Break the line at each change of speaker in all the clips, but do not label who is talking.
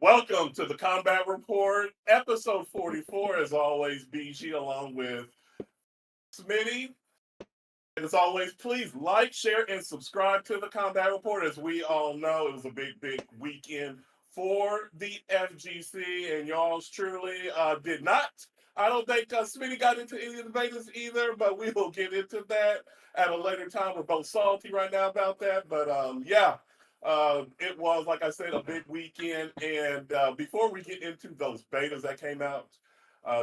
Welcome to the Combat Report, episode 44. As always, BG along with Smitty. And as always, please like, share, and subscribe to the Combat Report. As we all know, it was a big weekend for the FGC, and y'all's truly did not. I don't think Smitty got into any of the betas either, but we will get into that at a later time. We're both salty right now about that, but yeah. It was, like I said, a big weekend. And before we get into those betas that came out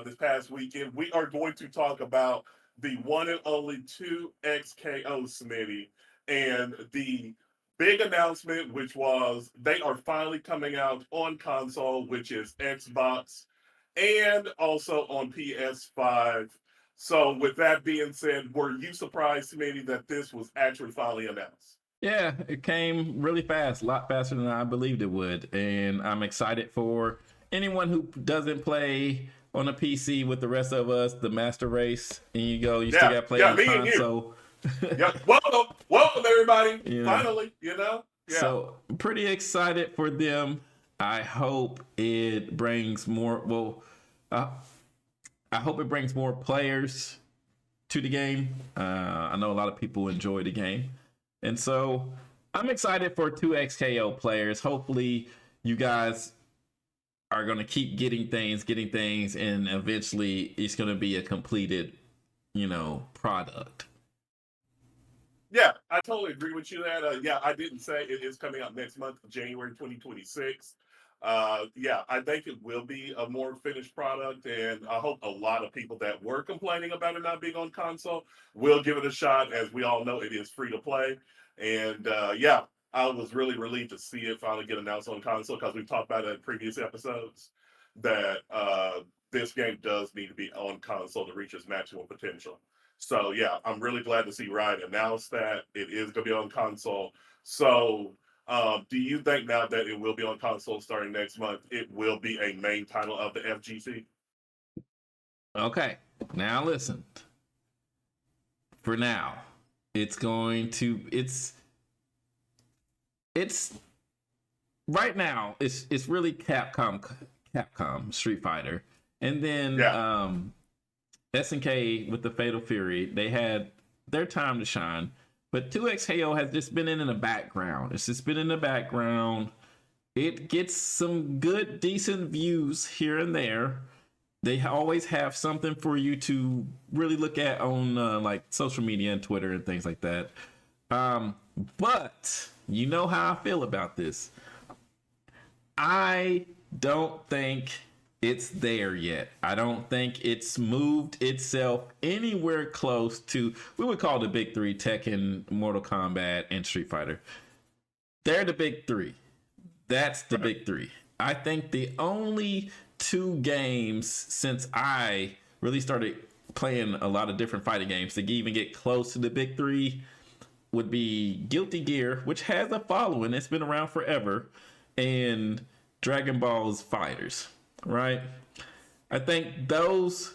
this past weekend, we are going to talk about the one and only 2XKO Smitty and the big announcement, which was they are finally coming out on console, which is Xbox and also on PS5. So, with that being said, were you surprised, Smitty, that this was actually finally announced?
Yeah, it came really fast, a lot faster than I believed it would. And I'm excited for anyone who doesn't play on a PC with the rest of us, the master race, and you still got to play on
me and you.
console.
Yeah, welcome everybody.
You know,
Finally, yeah.
So I'm pretty excited for them. I hope it brings more. I hope it brings more players to the game. I know a lot of people enjoy the game. And so I'm excited for 2XKO players. Hopefully, you guys are going to keep getting things, and eventually it's going to be a completed, product.
Yeah, I totally agree with you that. Yeah, I didn't say it is coming out next month, January 2026. Yeah, I think it will be a more finished product, and I hope a lot of people that were complaining about it not being on console will give it a shot. As we all know, it is free to play, and yeah, I was really relieved to see it finally get announced on console because we've talked about it in previous episodes that this game does need to be on console to reach its maximum potential. So yeah, I'm really glad to see Riot announce that it is going to be on console. So do you think now that it will be on console starting next month, it will be a main title of the FGC?
Okay, now listen. For now, it's going to it's right now. It's really Capcom Street Fighter, and then SNK with the Fatal Fury. They had their time to shine, but 2XKO has just been in the background. It's just been in the background. It gets some good, decent views here and there. They always have something for you to really look at on like social media and Twitter and things like that. But you know how I feel about this. I don't think it's there yet. I don't think it's moved itself anywhere close to, we would call the big three: Tekken, Mortal Kombat, and Street Fighter. They're the big three. That's the big three. I think the only two games since I really started playing a lot of different fighting games to even get close to the big three would be Guilty Gear, which has a following. It's been around forever, and Dragon Ball's Fighters, right? I think those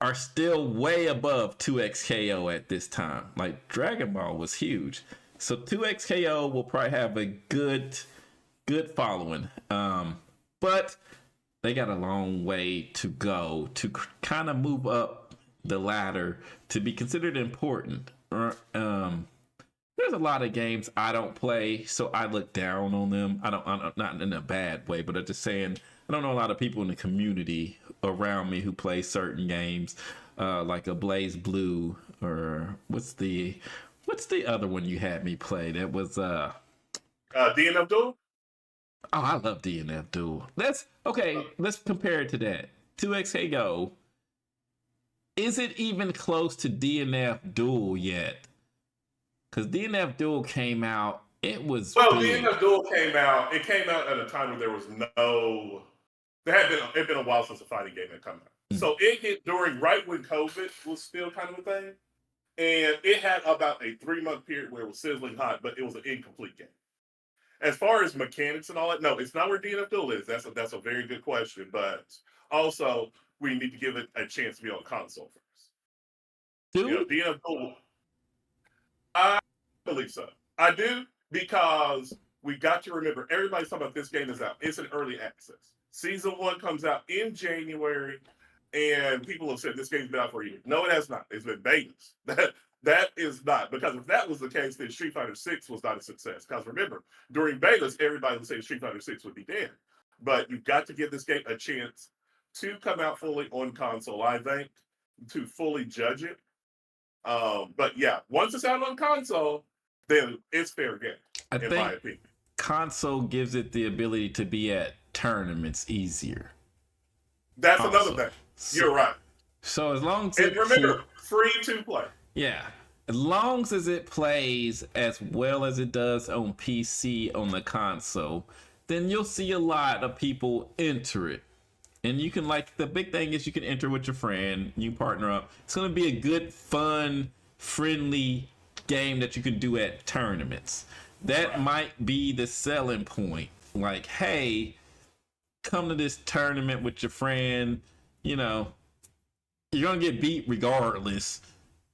are still way above 2XKO at this time. Like, Dragon Ball was huge. So 2XKO will probably have a good following. But they got a long way to go to kind of move up the ladder to be considered important. There's a lot of games I don't play, so I look down on them. I'm not in a bad way, but I'm just saying I don't know a lot of people in the community around me who play certain games, like a Blaze Blue, or what's the other one you had me play? That was
DNF Duel.
Oh, I love DNF Duel. Let's compare it to that. 2XKO. Is it even close to DNF Duel yet? Because DNF Duel came out, it was big.
DNF Duel came out. It came out at a time when there was no. It'd been a while since a fighting game had come out. So it hit during right when COVID was still kind of a thing, and it had about a 3-month period where it was sizzling hot, but it was an incomplete game. As far as mechanics and all that, no, it's not where DNF Duel is. That's a very good question, but also we need to give it a chance to be on console first. DNF Duel. I believe so. I do, because we got to remember everybody's talking about this game is out. It's an early access. Season 1 comes out in January, and people have said this game's been out for a year. No, it has not. It's been betas. That is not, because if that was the case, then Street Fighter 6 was not a success. Because remember, during betas, everybody would say Street Fighter 6 would be dead. But you've got to give this game a chance to come out fully on console, I think, to fully judge it. But yeah, once it's out on console, then it's fair game, in my opinion.
Console gives it the ability to be at tournaments easier.
That's another thing. You're right.
So as long as
and remember, free to play.
Yeah. As long as it plays as well as it does on PC on the console, then you'll see a lot of people enter it. And you can, like, the big thing is you can enter with your friend, you partner up. It's going to be a good, fun, friendly game that you can do at tournaments. That might be the selling point. Like, hey, come to this tournament with your friend, you know, you're going to get beat regardless.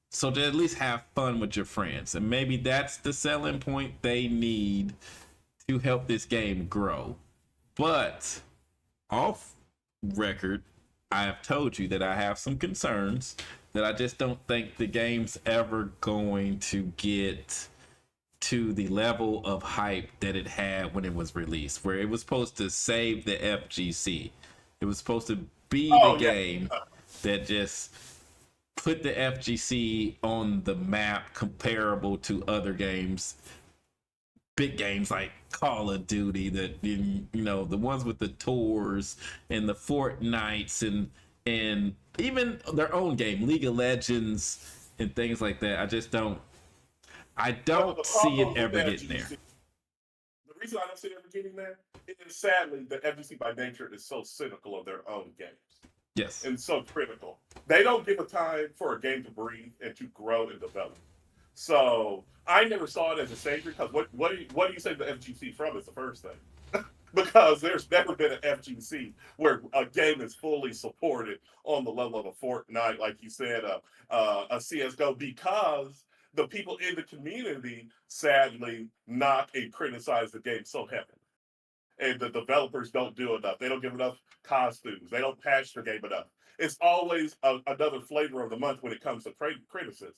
So to at least have fun with your friends. And maybe that's the selling point they need to help this game grow. But off record, I have told you that I have some concerns, that I just don't think the game's ever going to get to the level of hype that it had when it was released, where it was supposed to save the FGC. It was supposed to be the game that just put the FGC on the map, comparable to other games, big games like Call of Duty, that, you know, the ones with the tours and the Fortnites and even their own game, League of Legends and things like that. I don't see it ever getting there.
The reason I don't see it ever getting there is, sadly, the FGC by nature is so cynical of their own games.
Yes.
And so critical. They don't give a time for a game to breathe and to grow and develop. So I never saw it as a savior, because what do you say the FGC from is the first thing? Because there's never been an FGC where a game is fully supported on the level of a Fortnite, like you said, a CSGO, because the people in the community sadly knock and criticize the game so heavily. And the developers don't do enough. They don't give enough costumes. They don't patch the game enough. It's always another flavor of the month when it comes to criticisms.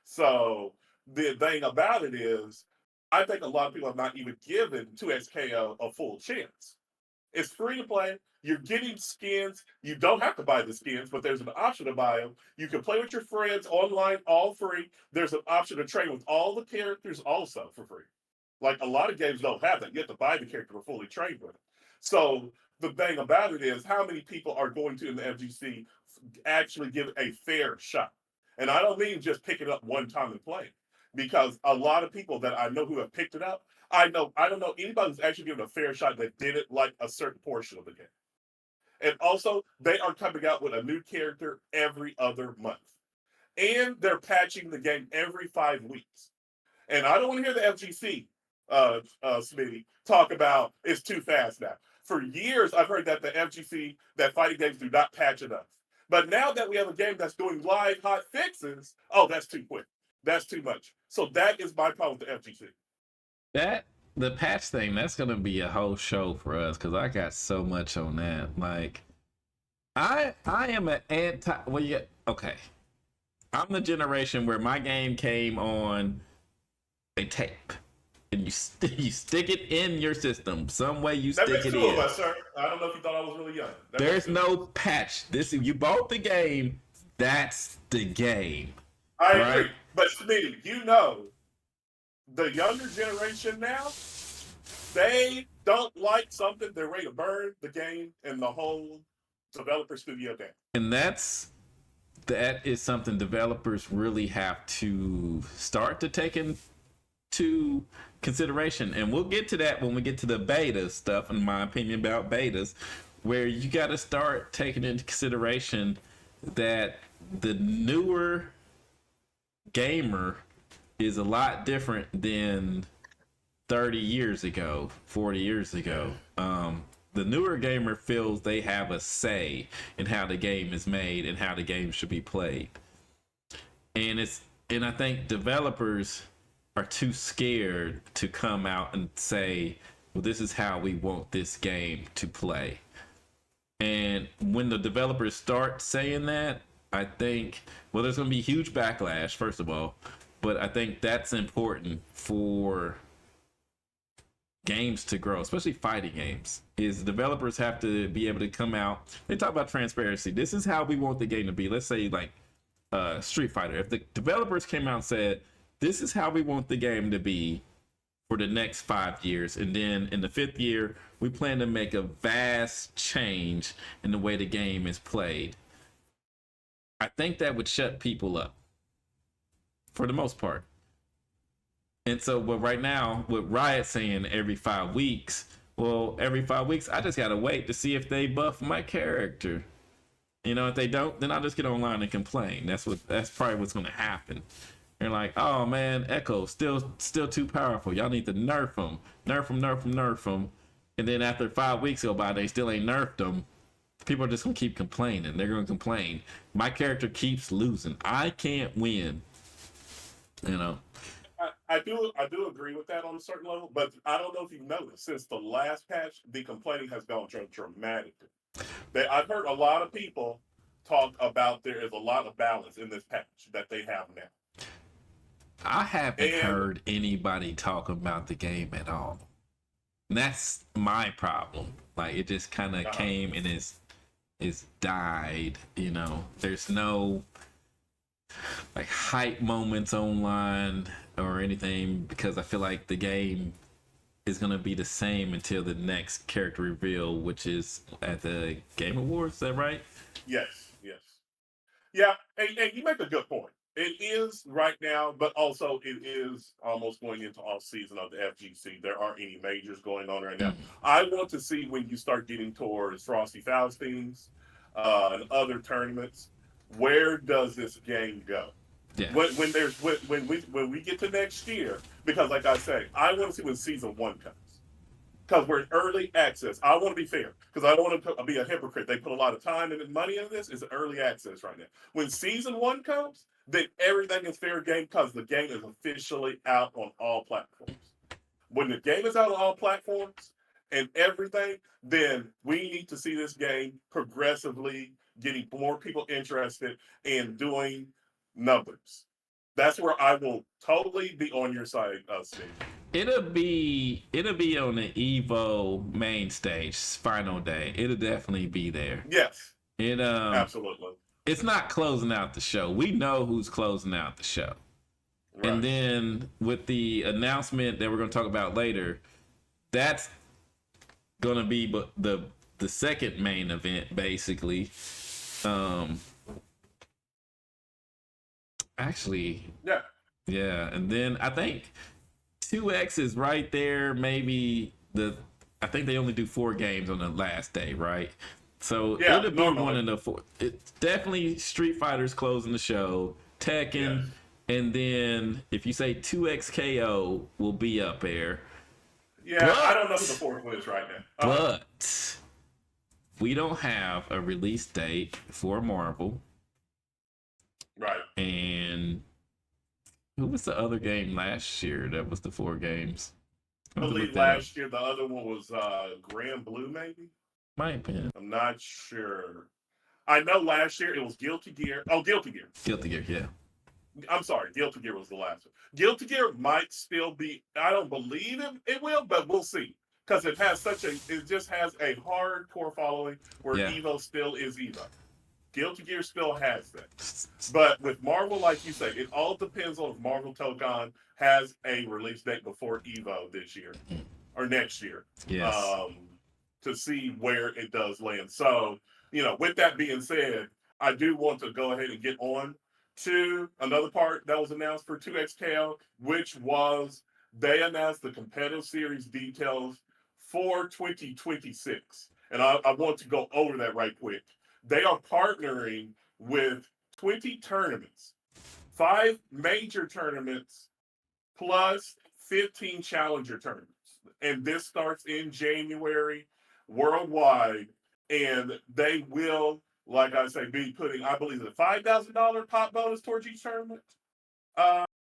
So the thing about it is, I think a lot of people have not even given 2SK a full chance. It's free to play. You're getting skins. You don't have to buy the skins, but there's an option to buy them. You can play with your friends online, all free. There's an option to train with all the characters also for free. Like, a lot of games don't have that. You have to buy the character to fully train with it. So the thing about it is, how many people are going to, in the FGC, actually give it a fair shot? And I don't mean just pick it up one time and play it. Because a lot of people that I know who have picked it up, I don't know anybody who's actually given a fair shot that did it like a certain portion of the game. And also, they are coming out with a new character every other month. And they're patching the game every 5 weeks. And I don't want to hear the FGC, Smitty, talk about it's too fast now. For years, I've heard that the FGC, that fighting games do not patch enough. But now that we have a game that's doing live hot fixes, oh, that's too quick. That's too much. So that is my problem with the FGC.
The patch thing, that's gonna be a whole show for us, because I got so much on that. Like, I am an anti. Well, yeah, okay. I'm the generation where my game came on a tape, and you stick it in your system some way. You
that
stick it
two
in.
Of us, sir. I don't know if you thought I was really young.
There's no patch. You bought the game. That's the game.
I agree, but Smitty, you know, the younger generation now, they don't like something, they're ready to burn the game and the whole developer studio down.
And that is something developers really have to start to take into consideration. And we'll get to that when we get to the beta stuff, in my opinion, about betas, where you got to start taking into consideration that the newer gamer is a lot different than 30 years ago, 40 years ago. The newer gamer feels they have a say in how the game is made and how the game should be played. And I think developers are too scared to come out and say, well, this is how we want this game to play. And when the developers start saying that, I think, well, there's going to be huge backlash, first of all. But I think that's important for games to grow, especially fighting games. Is developers have to be able to come out. They talk about transparency. This is how we want the game to be. Let's say like Street Fighter. If the developers came out and said, this is how we want the game to be for the next 5 years, and then in the 5th year we plan to make a vast change in the way the game is played, I think that would shut people up for the most part. And so, but right now with Riot saying every 5 weeks, well, every 5 weeks I just gotta wait to see if they buff my character. You know, if they don't, then I'll just get online and complain. That's probably what's gonna happen. They're like, oh man, Echo still too powerful. Y'all need to nerf them. Nerf them. And then after 5 weeks go by, they still ain't nerfed them. People are just gonna keep complaining. They're gonna complain. My character keeps losing. I can't win. You know.
I do agree with that on a certain level, but I don't know if you've noticed, since the last patch, the complaining has gone dramatically. I've heard a lot of people talk about there is a lot of balance in this patch that they have now.
I haven't heard anybody talk about the game at all. And that's my problem. Like, it just kind of came and it's died. You know, there's no like hype moments online or anything, because I feel like the game is gonna be the same until the next character reveal, which is at the Game Awards. Is that right?
Yes. Yeah, and you make a good point. It is right now, but also it is almost going into off season of the FGC. There aren't any majors going on right now. I want to see when you start getting towards Frosty Faustings and other tournaments. Where does this game go?
Yeah.
When we get to next year, because like I say, I want to see when season 1 comes. Because we're in early access. I want to be fair, because I don't want to be a hypocrite. They put a lot of time and money into this. It's early access right now. When season 1 comes, then everything is fair game, because the game is officially out on all platforms. When the game is out on all platforms and everything, then we need to see this game progressively getting more people interested in doing numbers. That's where I will totally be on your side, Steve.
It'll be on the Evo main stage, final day. It'll definitely be there.
Yes.
Absolutely. It's not closing out the show. We know who's closing out the show. Right. And then with the announcement that we're going to talk about later, that's going to be the second main event, basically. Actually, yeah. And then I think 2X is right there. Maybe I think they only do 4 games on the last day, right? So it'll be one of the 4. It's definitely Street Fighter's closing the show, Tekken, and then if you say 2XKO will be up there.
Yeah, I don't know who the 4th is right now.
But we don't have a release date for Marvel.
Right.
And who was the other game last year that was the 4 games?
I believe last year the other one was Grand Blue, maybe?
Might have been.
I'm not sure. I know last year it was Guilty Gear. Oh, Guilty Gear.
Guilty Gear, yeah.
I'm sorry, Guilty Gear was the last one. Guilty Gear might still be, I don't believe it will, but we'll see. Because it just has a hardcore following where Evo still is Evo. Guilty Gear still has that. But with Marvel, like you say, it all depends on if Marvel Tokon has a release date before Evo this year or next year.
Yes.
To see where it does land. So, with that being said, I do want to go ahead and get on to another part that was announced for 2XKO, which was they announced the competitive series details for 2026. And I want to go over that right quick. They are partnering with 20 tournaments, 5 major tournaments, plus 15 challenger tournaments. And this starts in January worldwide. And they will, like I say, be putting, I believe, a $5,000 pot bonus towards each tournament.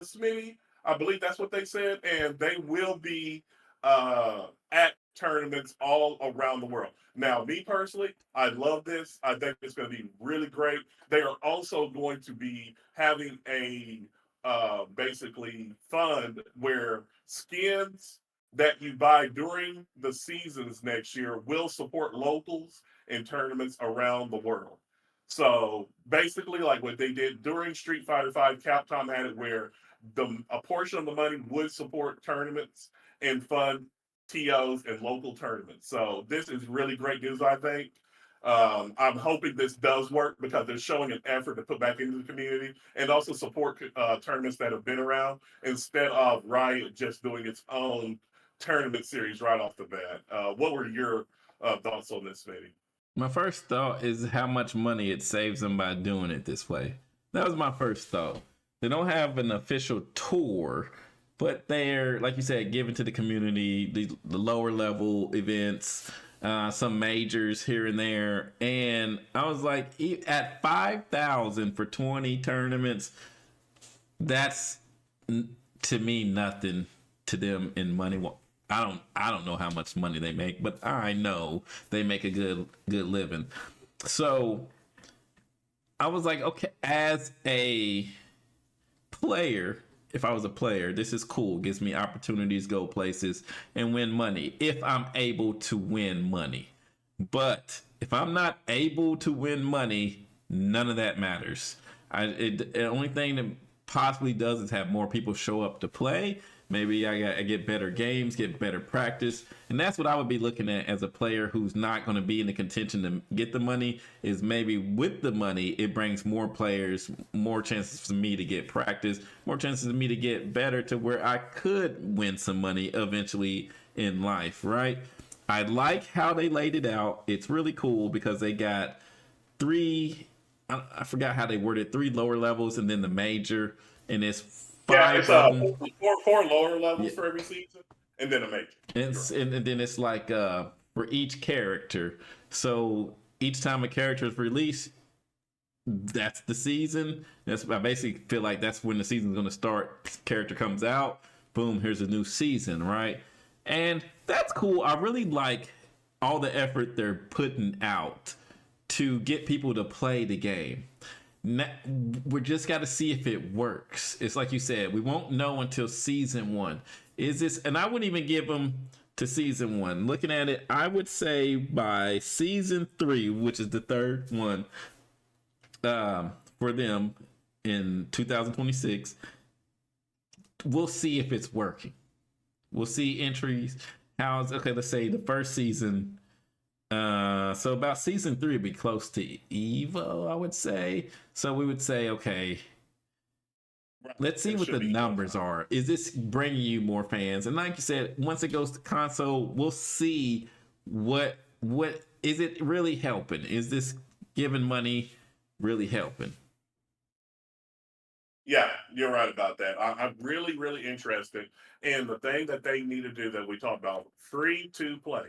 Smitty, I believe that's what they said, and they will be at tournaments all around the world. Now, me personally, I love this. I think it's going to be really great. They are also going to be having a basically fund where skins that you buy during the seasons next year will support locals in tournaments around the world. So basically, like what they did during Street Fighter V, Capcom had it where a portion of the money would support tournaments and fund TOs and local tournaments. So this is really great news, I think. I'm hoping this does work because they're showing an effort to put back into the community and also support tournaments that have been around instead of Riot just doing its own tournament series right off the bat. What were your thoughts on this, Smitty?
My first thought is how much money it saves them by doing it this way. That was my first thought. They don't have an official tour, but they're, like you said, giving to the community, the lower level events, some majors here and there. And I was like, at 5,000 for 20 tournaments, that's to me nothing to them in money. Well, I don't know how much money they make, but I know they make a good living. So I was like, okay, as a player, if I was a player, this is cool. Gives me opportunities, go places, and win money if I'm able to win money. But if I'm not able to win money, none of that matters. The only thing that possibly does is have more people show up to play. Maybe I get better games, get better practice. And that's what I would be looking at as a player who's not going to be in the contention to get the money, is maybe with the money, it brings more players, more chances for me to get practice, more chances for me to get better to where I could win some money eventually in life, right? I like how they laid it out. It's really cool because they got I forgot how they worded, 3 lower levels and then the major, and it's
Yeah,
5
it's
of them.
four lower levels
Yeah.
for every season, and then a major.
And then it's like for each character. So each time a character is released, that's the season. I basically feel like that's when the season's going to start. Character comes out, boom, here's a new season, right? And that's cool. I really like all the effort they're putting out to get people to play the game. We just got to see if it works. It's like you said, we won't know until season 1. Is this, and I wouldn't even give them to season 1. Looking at it, I would say by season 3, which is the third one for them in 2026, we'll see if it's working. We'll see entries. Okay, let's say the first season. So about season 3 would be close to Evo, I would say. So we would say, okay, let's see what the numbers are. Is this bringing you more fans? And like you said, once it goes to console, we'll see what is it really helping? Is this giving money really helping?
Yeah, you're right about that. I'm really, really interested in the thing that they need to do that we talked about, free to play.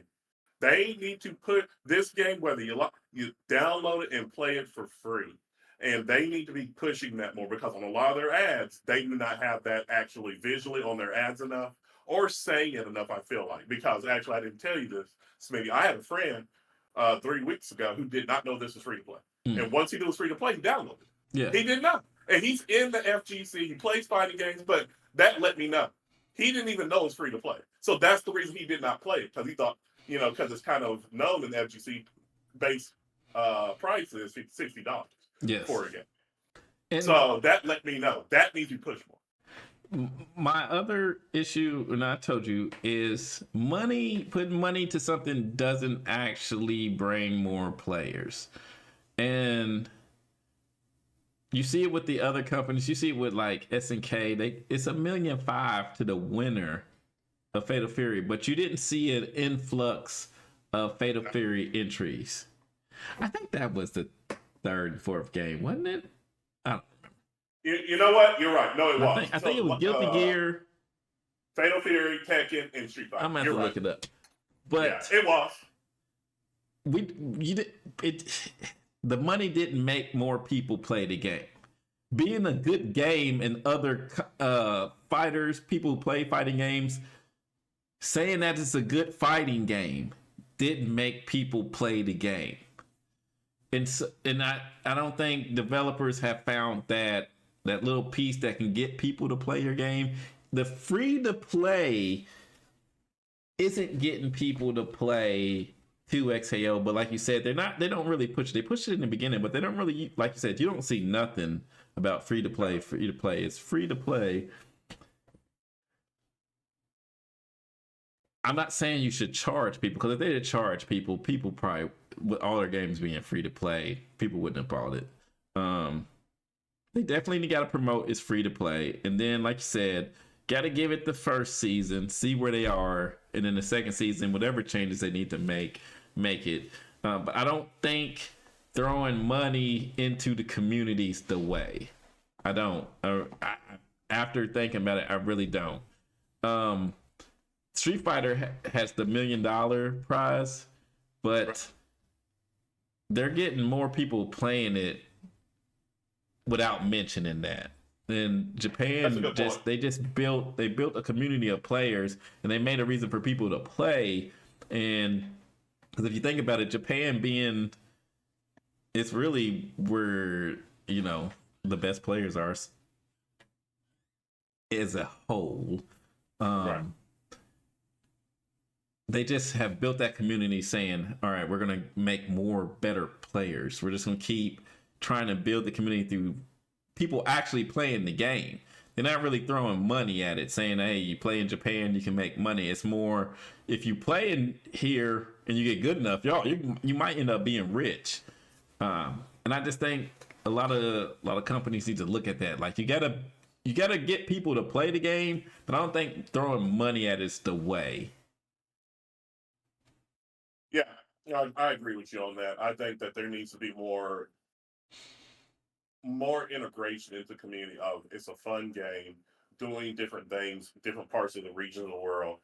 They need to put this game, whether you download it and play it for free. And they need to be pushing that more because on a lot of their ads, they do not have that actually visually on their ads enough or saying it enough, I feel like. Because actually, I didn't tell you this, Smitty. I had a friend 3 weeks ago who did not know this was free to play. And once he knew it was free to play, he downloaded it.
Yeah.
He did not. And he's in the FGC. He plays fighting games, but that let me know. He didn't even know it's free to play. So that's the reason he did not play it, because he thought, because it's kind of known in the FGC base price is $60 for a game. And so that let me know. That needs to be pushed more.
My other issue, and I told you, is putting money to something doesn't actually bring more players. And you see it with the other companies. You see it with like SNK. It's $1.5 million to the winner of Fatal Fury, but you didn't see an influx of Fatal Fury entries. I think that was the 3rd and 4th game, wasn't it? I don't remember.
You know what? You're right. No, it was.
I think it was Guilty Gear,
Fatal Fury, Tekken, and Street Fighter.
I'm gonna have to look it up. But
yeah, it was.
The money didn't make more people play the game. being a good game and other fighters, people who play fighting games, saying that it's a good fighting game didn't make people play the game. And I don't think developers have found that little piece that can get people to play your game. The free to play isn't getting people to play 2XAO, but like you said, they don't really push it. They push it in the beginning, but they don't really, like you said, you don't see nothing about free to play. It's free to play. I'm not saying you should charge people, because if they did charge people probably, with all their games being free to play, people wouldn't have bought it. They definitely got to promote it's free to play, and then like you said, got to give it the first season, see where they are, and then the second season, whatever changes they need to make it. But I don't think throwing money into the communities the way. I don't. After thinking about it, I really don't. Street Fighter has the $1 million prize, but they're getting more people playing it without mentioning that. And Japan they built a community of players, and they made a reason for people to play. And because if you think about it, Japan it's really where the best players are as a whole.
Right.
They just have built that community saying, all right, we're going to make more better players. We're just going to keep trying to build the community through people actually playing the game. They're not really throwing money at it, saying, hey, you play in Japan, you can make money. It's more, if you play in here and you get good enough, you might end up being rich. And I just think a lot of companies need to look at that. Like, you gotta get people to play the game, but I don't think throwing money at it's the way.
Yeah, I agree with you on that. I think that there needs to be more integration into the community of it's a fun game, doing different things, different parts of the region of the world.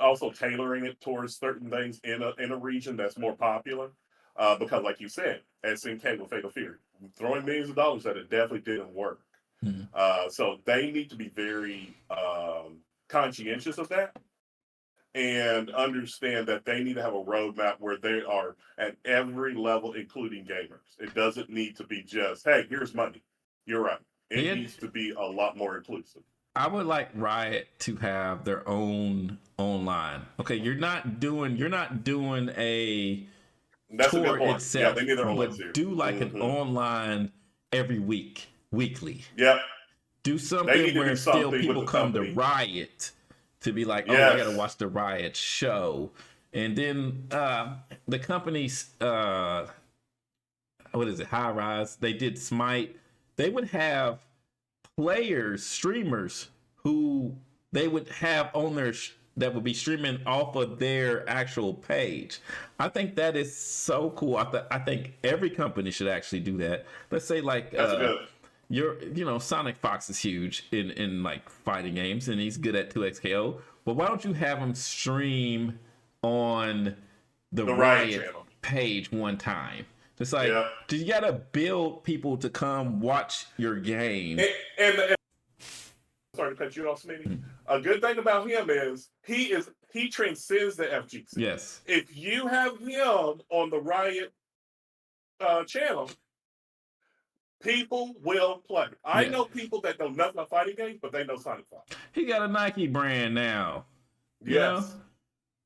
Also tailoring it towards certain things in a region that's more popular. Because, like you said, SNK with Fatal Fury, throwing millions of dollars at it definitely didn't work. So they need to be very conscientious of that and understand that they need to have a roadmap where they are at every level, including gamers. It doesn't need to be just, hey, here's money. You're right. It needs to be a lot more inclusive.
I would like Riot to have their own online. Okay, you're not doing a
That's
tour
a good point.
itself,
Yeah, they need their own
but
series.
do like an online every weekly.
Yep.
Do something where still people come to Riot to be like, oh, I gotta watch the Riot show. And then the company's what is it, Harada, they did Smite. They would have players, streamers who they would have on their that would be streaming off of their actual page. I think that is so cool. I think every company should actually do that. Let's say like Sonic Fox is huge in like fighting games, and he's good at 2XKO. But why don't you have him stream on the Riot page one time? It's like, you gotta build people to come watch your game.
And sorry to cut you off, Smitty. A good thing about him is he transcends the FGC.
Yes.
If you have him on the Riot channel, people will play. I know people that know nothing about fighting games, but they know Sonic Fox.
He got a Nike brand now.
Yes.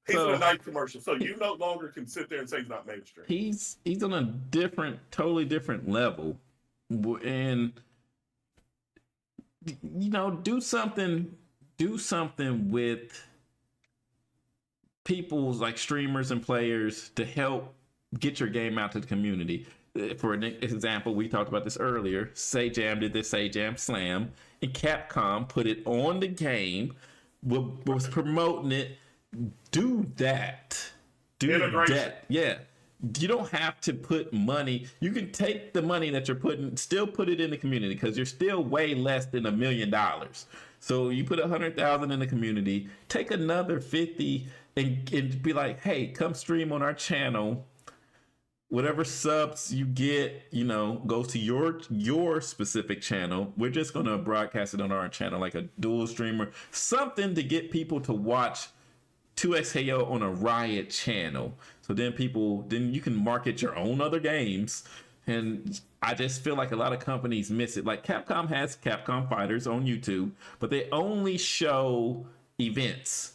He's in a Nike commercial, so you no longer can sit there and say he's not mainstream.
He's on a totally different level, and do something with people's like streamers and players to help get your game out to the community. For an example, we talked about this earlier. Sajam did this Sajam Slam, and Capcom put it on the game, was promoting it. Do that. That. Yeah. You don't have to put money. You can take the money that you're putting, still put it in the community, because you're still way less than $1 million. So you put 100,000 in the community, take another 50 and be like, hey, come stream on our channel. whatever subs you get, goes to your specific channel. We're just gonna broadcast it on our channel like a dual streamer, something to get people to watch 2XKO on a Riot channel. So then you can market your own other games. And I just feel like a lot of companies miss it. Like Capcom has Capcom Fighters on YouTube, but they only show events.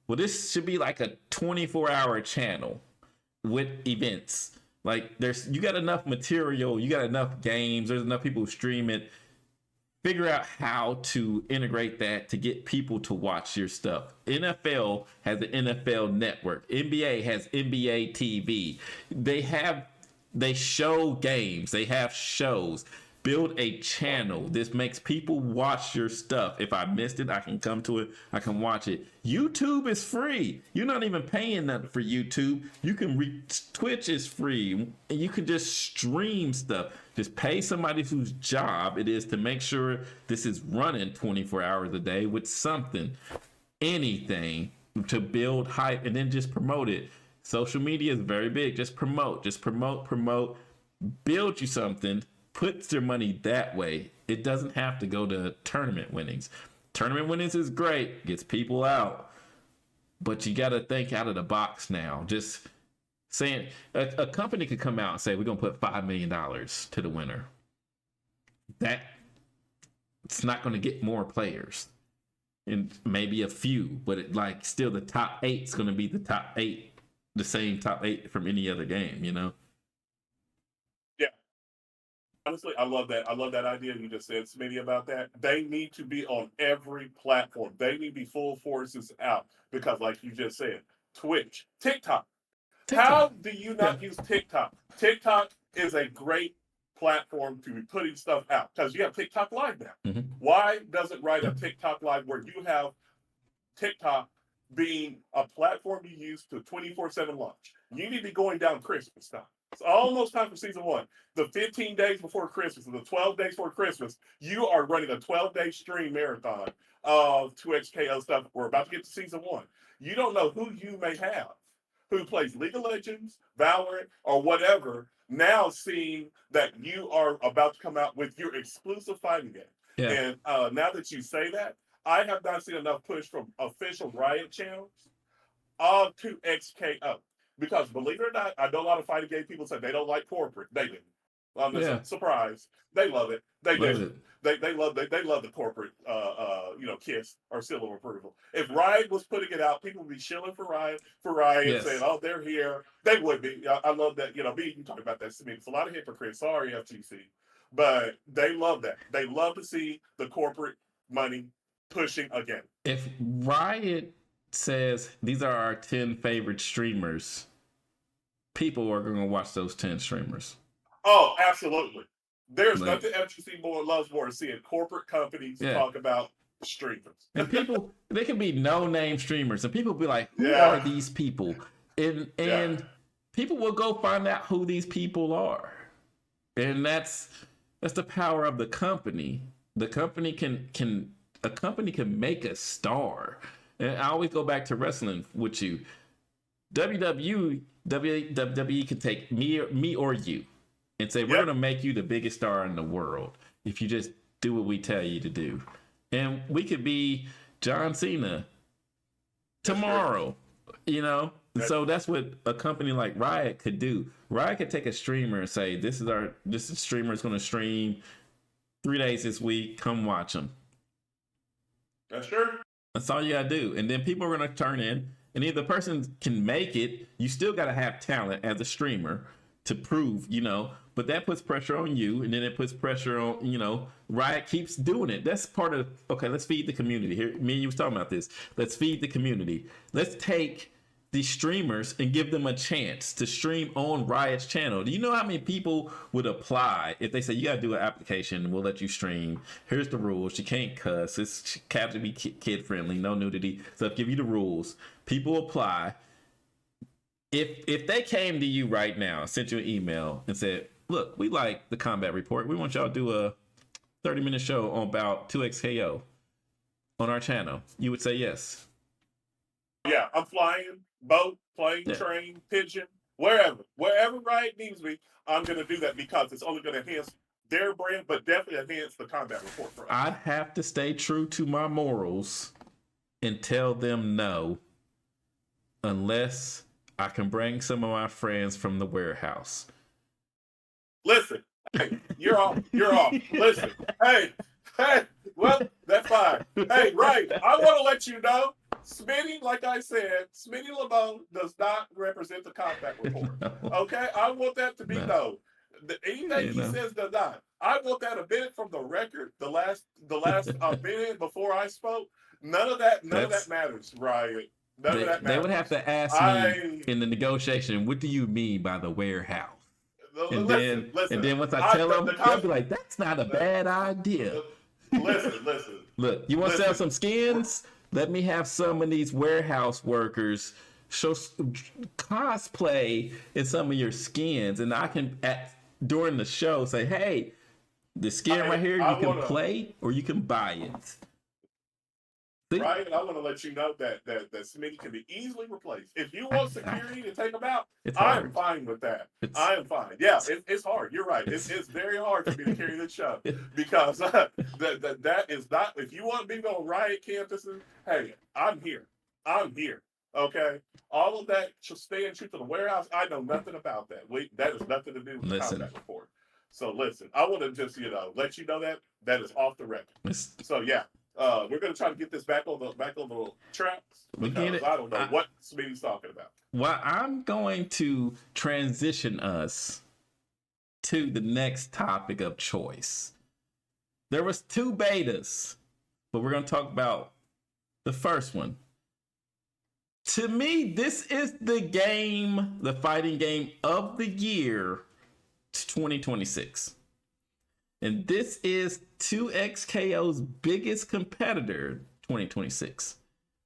Well, this should be like a 24-hour channel with events. Like you got enough material, you got enough games, there's enough people who stream it. Figure out how to integrate that to get people to watch your stuff. NFL has an NFL network. NBA has NBA TV. They show games. They have shows. Build a channel. This makes people watch your stuff. If I missed it, I can come to it. I can watch it. YouTube is free. You're not even paying nothing for YouTube. You can Twitch is free. And you can just stream stuff. Just pay somebody whose job it is to make sure this is running 24 hours a day with something, anything to build hype, and then just promote it. Social media is very big. Just promote, promote, build you something. Put your money that way. It doesn't have to go to tournament winnings. Tournament winnings is great, gets people out, but you got to think out of the box now. Just saying a company could come out and say, we're going to put $5 million to the winner. That it's not going to get more players, and maybe a few, but still the top 8 is going to be the top 8, the same top 8 from any other game,
Yeah. Honestly, I love that. I love that idea you just said, Smitty, about that. They need to be on every platform. They need to be full forces out because, like you just said, Twitch, TikTok. How do you not use TikTok? TikTok is a great platform to be putting stuff out because you have TikTok Live now.
Mm-hmm.
Why doesn't write a TikTok Live where you have TikTok being a platform you use to 24/7 launch? You need to be going down Christmas time. It's almost time for season 1. The 15 days before Christmas, the 12 days before Christmas, you are running a 12-day stream marathon of 2XKO stuff. We're about to get to season 1. You don't know who you may have who plays League of Legends, Valorant, or whatever, now seeing that you are about to come out with your exclusive fighting game. Yeah. And now that you say that, I have not seen enough push from official Riot channels to XKO. Because believe it or not, I know a lot of fighting game people say they don't like corporate. They do. I'm just surprised. They love it. They do. They love the corporate kiss or seal of approval. If Riot was putting it out, people would be shilling for Riot saying, oh, they're here. They would be. I love that. You talk about that. I mean, it's a lot of hypocrites. Sorry, FTC. But they love that. They love to see the corporate money pushing again.
If Riot says these are our 10 favorite streamers, people are going to watch those 10 streamers.
Oh, absolutely. There's nothing FTC loves more than seeing corporate companies talk about streamers. And
people, they can be no-name streamers, and people be like, who are these people? And people will go find out who these people are. And that's the power of the company. The company can make a star. And I always go back to wrestling with you. WWE can take me or you and say, we're going to make you the biggest star in the world if you just do what we tell you to do. And we could be John Cena tomorrow, So that's what a company like Riot could do. Riot could take a streamer and say, this streamer is going to stream 3 days this week. Come watch them.
That's true.
That's all you got to do. And then people are going to turn in. And if the person can make it, you still got to have talent as a streamer to prove, but that puts pressure on you. And then it puts pressure on, Riot keeps doing it. That's part of, okay, let's feed the community. Here, me and you was talking about this. Let's feed the community. Let's take these streamers and give them a chance to stream on Riot's channel. Do you know how many people would apply if they say, you got to do an application, we'll let you stream. Here's the rules. You can't cuss. It's got to be kid friendly, no nudity. So I'll give you the rules. People apply. If they came to you right now, sent you an email and said, look, we like the combat report. We want y'all to do a 30-minute show on about 2XKO on our channel. You would say yes.
Yeah, I'm flying, boat, plane, train, pigeon, wherever Riot needs me, I'm going to do that because it's only going to enhance their brand, but definitely enhance the combat report for us.
I'd have to stay true to my morals and tell them no, unless I can bring some of my friends from the warehouse.
Listen, hey, you're off. Listen, hey, well, that's fine. Hey, right, I want to let you know, Smitty, like I said, Smitty LeBeau does not represent the combat report. Okay, I want that to be known. Anything he says does not. I want that a minute from the record. The last minute before I spoke. None of that matters, Riot. None of that matters.
They would have to ask me in the negotiation, what do you mean by the warehouse? And then once I tell them, they'll be like, that's not a bad idea.
Listen.
Look, you want to sell some skins? Let me have some of these warehouse workers show cosplay in some of your skins, and I can during the show say, hey, the skin right here, you can play or you can buy it.
Right, and I want to let you know that Smitty can be easily replaced. If you want security to take them out, I'm fine with that. I am fine. Yeah, it's hard. You're right. It's very hard for me to carry this show because that is not. If you want me on Riot campuses, hey, I'm here. Okay, all of that staying true to the warehouse. I know nothing about that. That has nothing to do with the combat report. So listen, I want to just let you know that is off the record. So yeah. We're going to try to get this back on the tracks because I don't know what Smitty's talking about.
Well, I'm going to transition us to the next topic of choice. There was 2 betas, but we're going to talk about the first one. To me, this is the fighting game of the year 2026. And this is 2XKO's biggest competitor, 2026.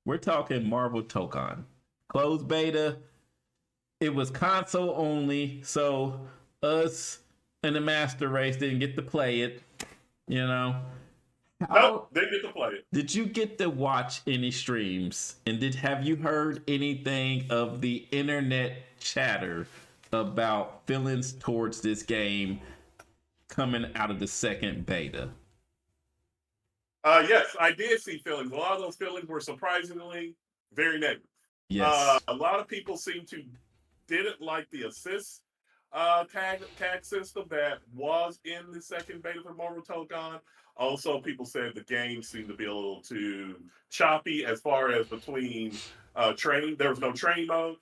We're talking Marvel Tokon. Closed beta. It was console only, so us in the master race didn't get to play it.
Nope, didn't get to play it.
Did you get to watch any streams? And have you heard anything of the internet chatter about feelings towards this game coming out of the second beta?
Yes, I did see feelings. A lot of those feelings were surprisingly very negative.
Yes.
A lot of people didn't like the assist tag system that was in the second beta for Marvel Tokon. Also, people said the game seemed to be a little too choppy as far as between training. There was no training mode.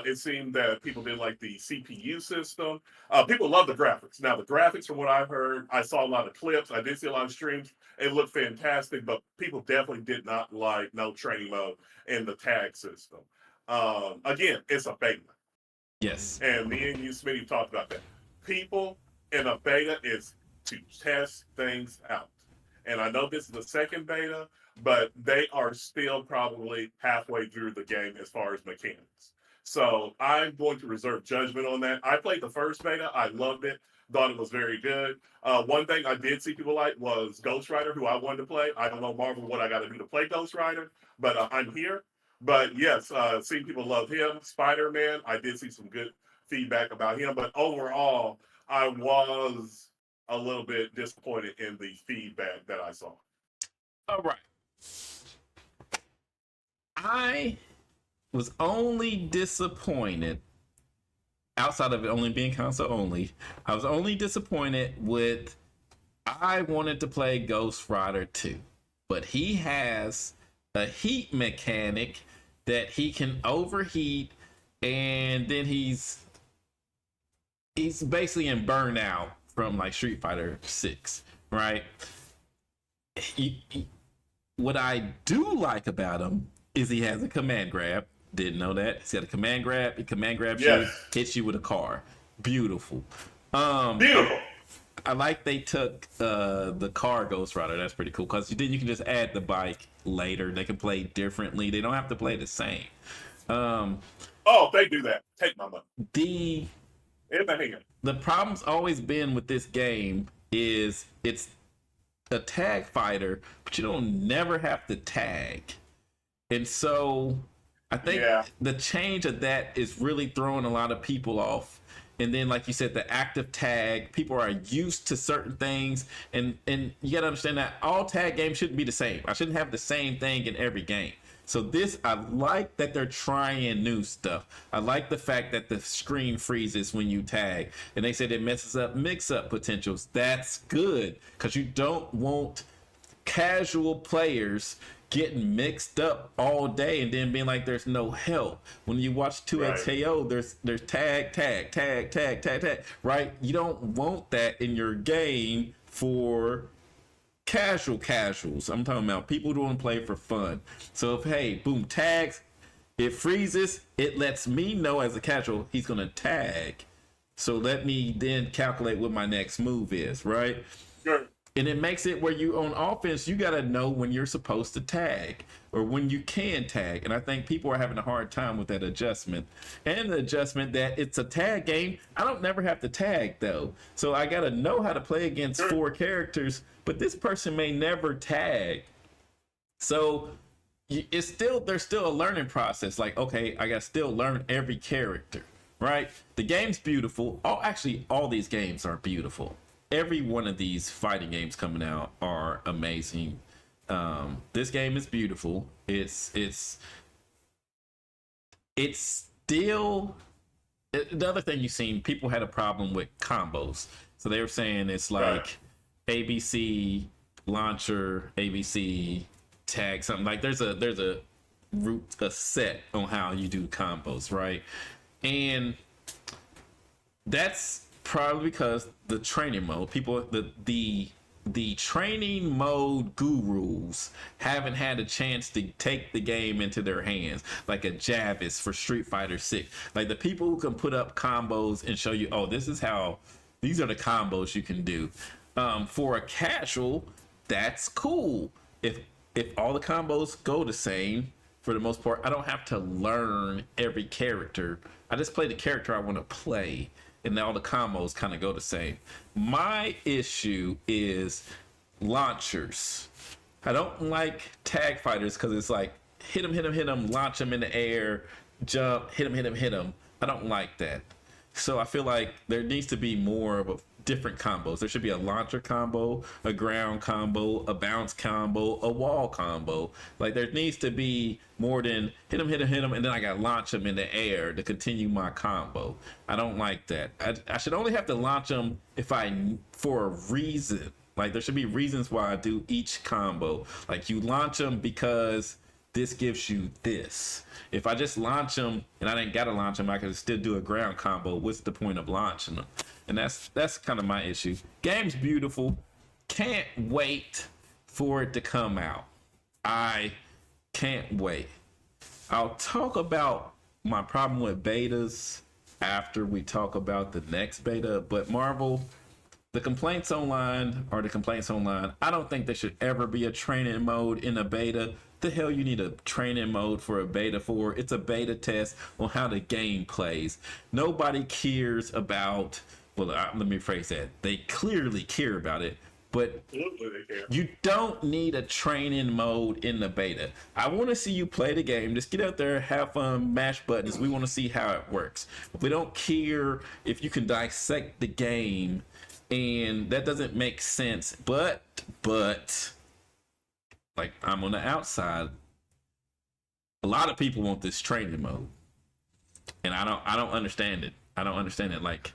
It seemed that people didn't like the CPU system. People love the graphics. Now, the graphics, from what I've heard, I saw a lot of clips. I did see a lot of streams. It looked fantastic, but people definitely did not like no training mode in the tag system. Again, it's a beta.
Yes.
And me and you, Smitty, talked about that. People in a beta is to test things out. And I know this is the second beta, but they are still probably halfway through the game as far as mechanics. So I'm going to reserve judgment on that. I played the first beta. I loved it. Thought it was very good. One thing I did see people like was Ghost Rider, who I wanted to play. I don't know, Marvel, what I got to do to play Ghost Rider, but I'm here. But yes, seeing people love him. Spider-Man, I did see some good feedback about him. But overall, I was a little bit disappointed in the feedback that I saw.
All right. I was only disappointed, outside of it only being console only, I was only disappointed with, I wanted to play Ghost Rider 2, but he has a heat mechanic that he can overheat, and then he's basically in burnout from like Street Fighter 6, right? What I do like about him is he has a command grab. Didn't know that. He's got a command grab. He command grabs you, hits you with a car. Beautiful.
Beautiful.
I like they took the car Ghost Rider. That's pretty cool because then you can just add the bike later. They can play differently. They don't have to play the same.
If they do that, take my money. In the hand.
The problem's always been with this game is it's a tag fighter, but you don't never have to tag. And so I think
Yeah.
the change of that is really throwing a lot of people off. And then, like you said, the active tag, people are used to certain things, and you gotta understand that all tag games shouldn't be the same. I shouldn't have the same thing in every game. So this, I like that they're trying new stuff. I like the fact that the screen freezes when you tag, and they said it messes up mix-up potentials. That's good because you don't want casual players getting mixed up all day and then being like there's no help. When you watch 2XKO, there's tag, right? You don't want that in your game for casuals. I'm talking about people who want to play for fun. So if, hey, boom, tags, it freezes, it lets me know as a casual he's gonna tag. So let me then calculate what my next move is, right?
Sure.
And it makes it where you on offense, you got to know when you're supposed to tag or when you can tag. And I think people are having a hard time with that adjustment. And the adjustment that it's a tag game. I don't never have to tag though. So I got to know how to play against four characters, but this person may never tag. So it's still, there's still a learning process. Like, okay, I got to still learn every character, right? The game's beautiful. All these games are beautiful. Every one of these fighting games coming out are amazing. This game is beautiful. It's still the other thing you've seen. People had a problem with combos, so they were saying it's like ABC launcher, ABC tag, something like there's a set on how you do combos, right? And that's probably because the training mode, the training mode gurus haven't had a chance to take the game into their hands, like a Javis for Street Fighter 6. Like the people who can put up combos and show you, oh, these are the combos you can do. For a casual, that's cool. If all the combos go the same, for the most part, I don't have to learn every character. I just play the character I want to play. And all the combos kind of go the same. My issue is launchers. I don't like tag fighters because it's like hit them, launch them in the air, jump, hit them. I don't like that. So I feel like there needs to be more of a different combos. There should be a launcher combo, a ground combo, a bounce combo, a wall combo. Like there needs to be more than hit them, and then I got to launch them in the air to continue my combo. I don't like that. I should only have to launch them for a reason. Like there should be reasons why I do each combo. Like you launch them because this gives you this. If I just launch them and I didn't gotta launch them, I could still do a ground combo. What's the point of launching them? And that's kind of my issue. Game's beautiful. Can't wait for it to come out. I can't wait. I'll talk about my problem with betas after we talk about the next beta. But Marvel, the complaints online are the complaints online. I don't think there should ever be a training mode in a beta. The hell you need a training mode for a beta for? It's a beta test on how the game plays. Nobody cares about, well, let me rephrase that. They clearly care about it, but you don't need a training mode in the beta. I want to see you play the game. Just get out there, have fun, mash buttons. We want to see how it works. We don't care if you can dissect the game, and that doesn't make sense. But like I'm on the outside. A lot of people want this training mode, and I don't understand it. I don't understand it. Like,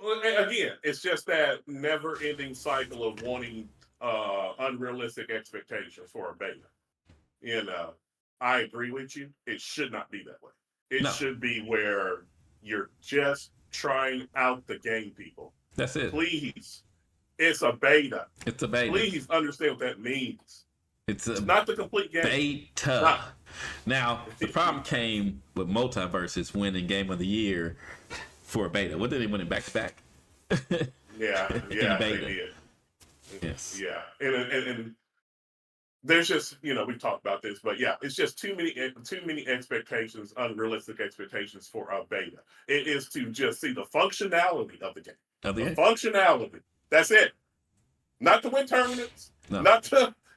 well, again, it's just that never-ending cycle of wanting unrealistic expectations for a beta. You know, I agree with you. It should not be that way. It should be where you're just trying out the game, people.
That's it.
Please, it's a beta.
It's a beta.
Please understand what that means.
It's
not the complete game.
Beta. Now, the problem came with Multiverses winning Game of the Year for a beta. What did they win it back to back?
Yeah, they did.
Yes.
Yeah, and there's just, we've talked about this, but yeah, it's just too many expectations, unrealistic expectations for a beta. It is to just see the functionality of the game. Functionality. That's it. Not to win tournaments. No. Not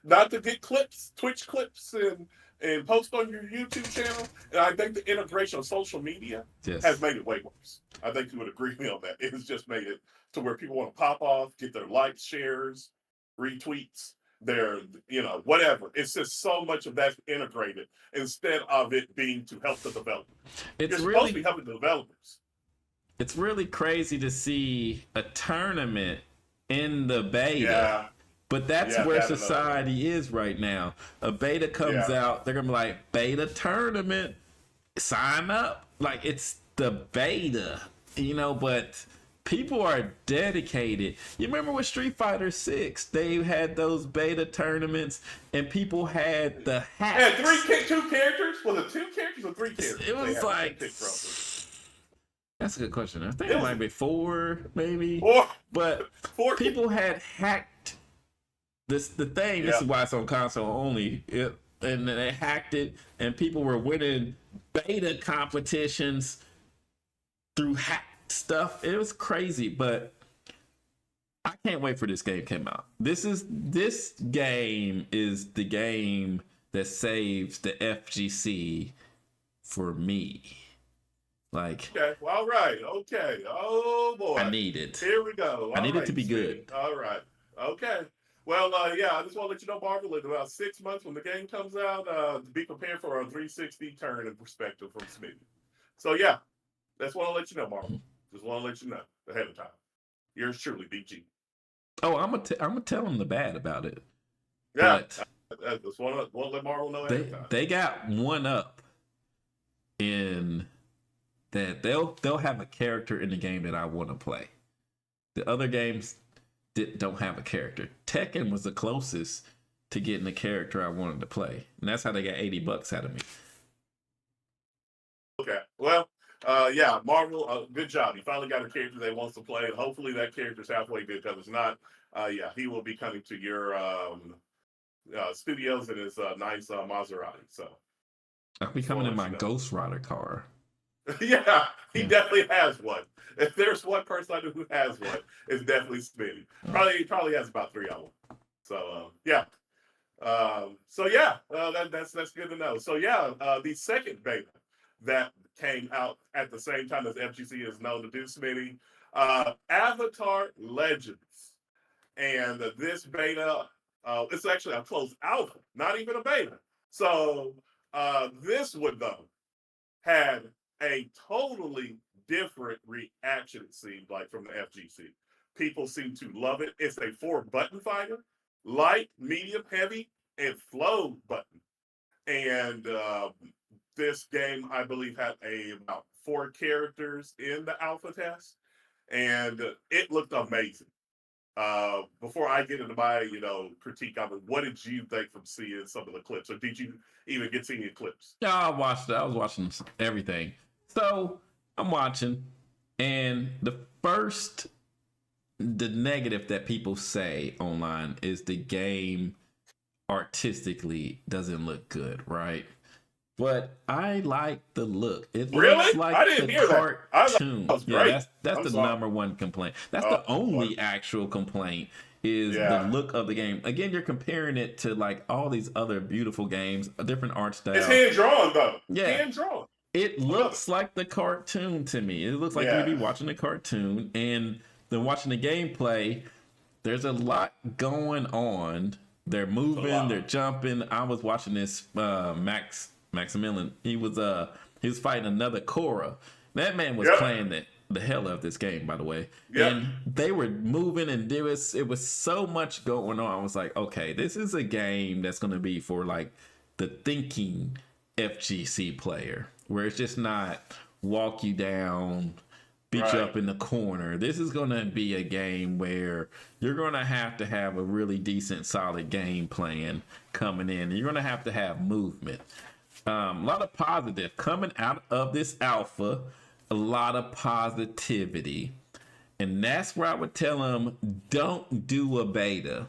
not to get clips, Twitch clips, and post on your YouTube channel. And I think the integration of social media has made it way worse. I think you would agree with me on that. It has just made it to where people want to pop off, get their likes, shares, retweets, their, whatever. It's just so much of that integrated instead of it being to help the developers. You're supposed to be helping the developers.
It's really crazy to see a tournament in the beta.
Yeah.
But that's where society is right now. A beta comes out, they're gonna be like, beta tournament, sign up. Like, it's the beta, but people are dedicated. You remember with Street Fighter 6, they had those beta tournaments and people had the hacks.
Yeah, two characters? Was it 2 characters or 3 characters?
It was like, that's a good question. I think it might be 4, maybe.
4.
But 4 people had hacked the thing. This is why it's on console only. And they hacked it, and people were winning beta competitions through hacked stuff. It was crazy, but I can't wait for this game to come out. This game is the game that saves the FGC for me. Like,
okay, well, all right, okay. Oh boy,
I need it.
Here we go.
I need it to be good.
All right, okay. Well, I just want to let you know, Marvel, in about 6 months when the game comes out, be prepared for a 360 turn in perspective from Smitty. So yeah, that's what I'll let you know, Marvel. Just want to let you know ahead of time. Yours truly, BG.
Oh, I'm gonna tell them the bad about it.
Yeah, I just want to let Marvel know ahead of time.
They got one up in that they'll have a character in the game that I want to play. The other games don't have a character. Tekken was the closest to getting the character I wanted to play, and that's how they got $80 out of me.
Okay, well, Marvel, good job. You finally got a character that wants to play, and hopefully that character's halfway good. Because it's not, he will be coming to your studios in his nice Maserati. So
I'll be coming in my Ghost Rider car.
Yeah, he definitely has one. If there's one person I know who has one, it's definitely Smitty. Probably has about 3 of them. So that's good to know. So the second beta that came out at the same time as FGC is known to do, Smitty, Avatar Legends, and this beta, it's actually a closed alpha, not even a beta. So this one though had a totally different reaction, it seemed like, from the FGC. People seem to love it. It's a 4-button fighter, light, medium, heavy, and flow button. And this game, I believe, had about 4 characters in the alpha test, and it looked amazing. Before I get into my, critique of it, what did you think from seeing some of the clips, or did you even get to see any clips?
Yeah, I watched it. I was watching everything. So I'm watching, and the negative that people say online is the game artistically doesn't look good, right? But I like the look. It looks like
I didn't hear
cartoon.
That. Yeah,
that's the number one complaint. That's the only actual complaint is the look of the game. Again, you're comparing it to like all these other beautiful games, a different art style.
It's hand drawn though.
Yeah,
hand drawn.
It looks like the cartoon to me. It looks like you'd be watching a cartoon, and then watching the gameplay. There's a lot going on. They're moving, they're jumping. I was watching this Maximilian. He was fighting another Korra. That man was playing the hell out of this game, by the way. Yep. And they were moving, and it was so much going on. I was like, okay, this is a game that's going to be for like the thinking FGC player, where it's just not walk you down, beat you up in the corner. This is going to be a game where you're going to have a really decent, solid game plan coming in. You're going to have movement. A lot of positive coming out of this alpha, a lot of positivity. And that's where I would tell them, don't do a beta.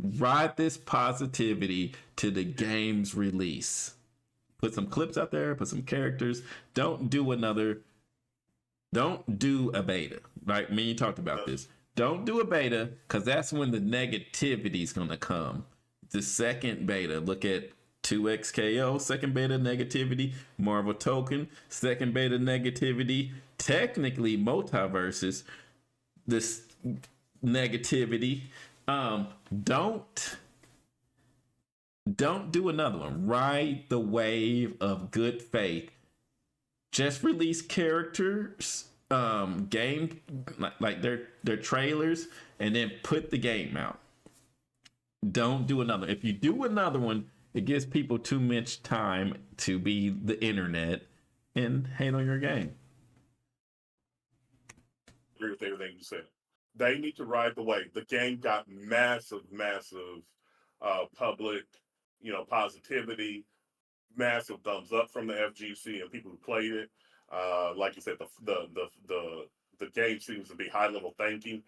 Ride this positivity to the game's release. Put some clips out there, put some characters. Don't do a beta. Right? Me and you talked about this. Don't do a beta, because that's when the negativity is going to come. the second beta. Look at 2XKO, second beta negativity. Marvel Token, second beta negativity. Technically, Multiverses, this negativity. Don't do another one. Ride the wave of good faith. Just release characters, game like their trailers, and then put the game out. Don't do another. If you do another one, it gives people too much time to be the internet and hate on your game.
I agree with everything you said. They need to ride the wave. The game got massive public, positivity, massive thumbs up from the FGC and people who played it. Like you said, the game seems to be high level thinking,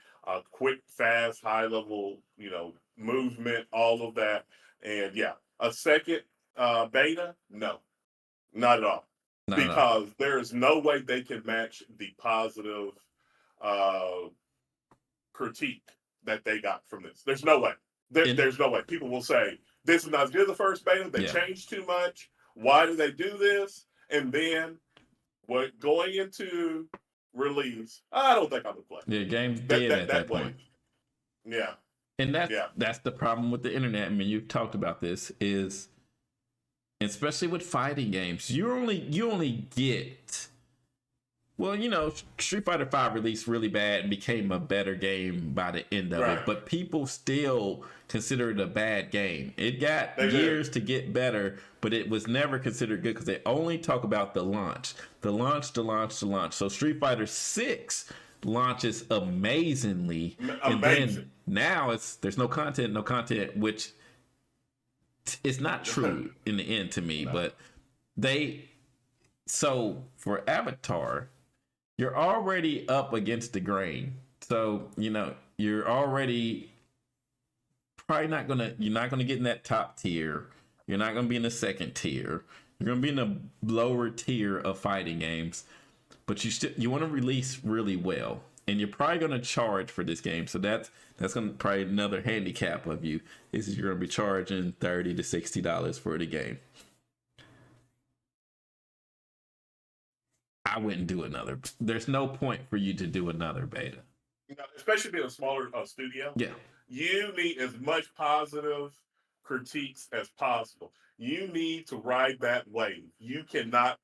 quick, fast, high level, movement, all of that. And yeah, a second beta, no, not at all, because there is no way they can match the positive critique that they got from this. There's no way. There's no way. People will say this is not as good as the first beta. They changed too much. Why do they do this? And then going into release, I don't think I would play.
Yeah, game's dead at that point.
Yeah.
And that's the problem with the internet. I mean, you've talked about this, is especially with fighting games, you only get, well, Street Fighter V released really bad and became a better game by the end of it, but people still consider it a bad game. It got years to get better, but it was never considered good because they only talk about the launch. So Street Fighter 6 launches amazingly. And then now there's no content, which is not true in the end to me. But so for Avatar, you're already up against the grain. So, you're already you're not gonna get in that top tier. You're not gonna be in the second tier. You're gonna be in the lower tier of fighting games. But you want to release really well. And you're probably gonna charge for this game. So that's gonna probably another handicap of you, is you're gonna be charging $30 to $60 for the game. I wouldn't do another. There's no point for you to do another beta.
Especially being a smaller studio.
Yeah.
You need as much positive critiques as possible. You need to ride that wave. You cannot,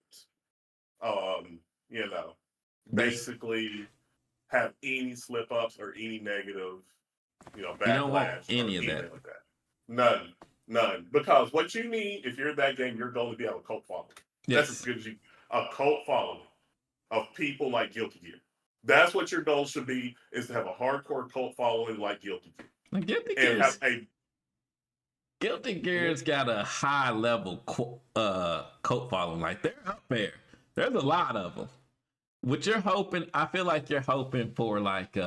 basically have any slip ups or any negative, backlash.
You don't want any of that.
Like that. None. Because what you need, if you're in that game, you're going to be able to cult following.
Yes.
That's as good as a cult following of people like Guilty Gear. That's what your goal should be, is to have a hardcore cult following like Guilty Gear.
Guilty Gear's got a high level cult following. Like, they're up there. There's a lot of them. What you're hoping, I feel like you're hoping for like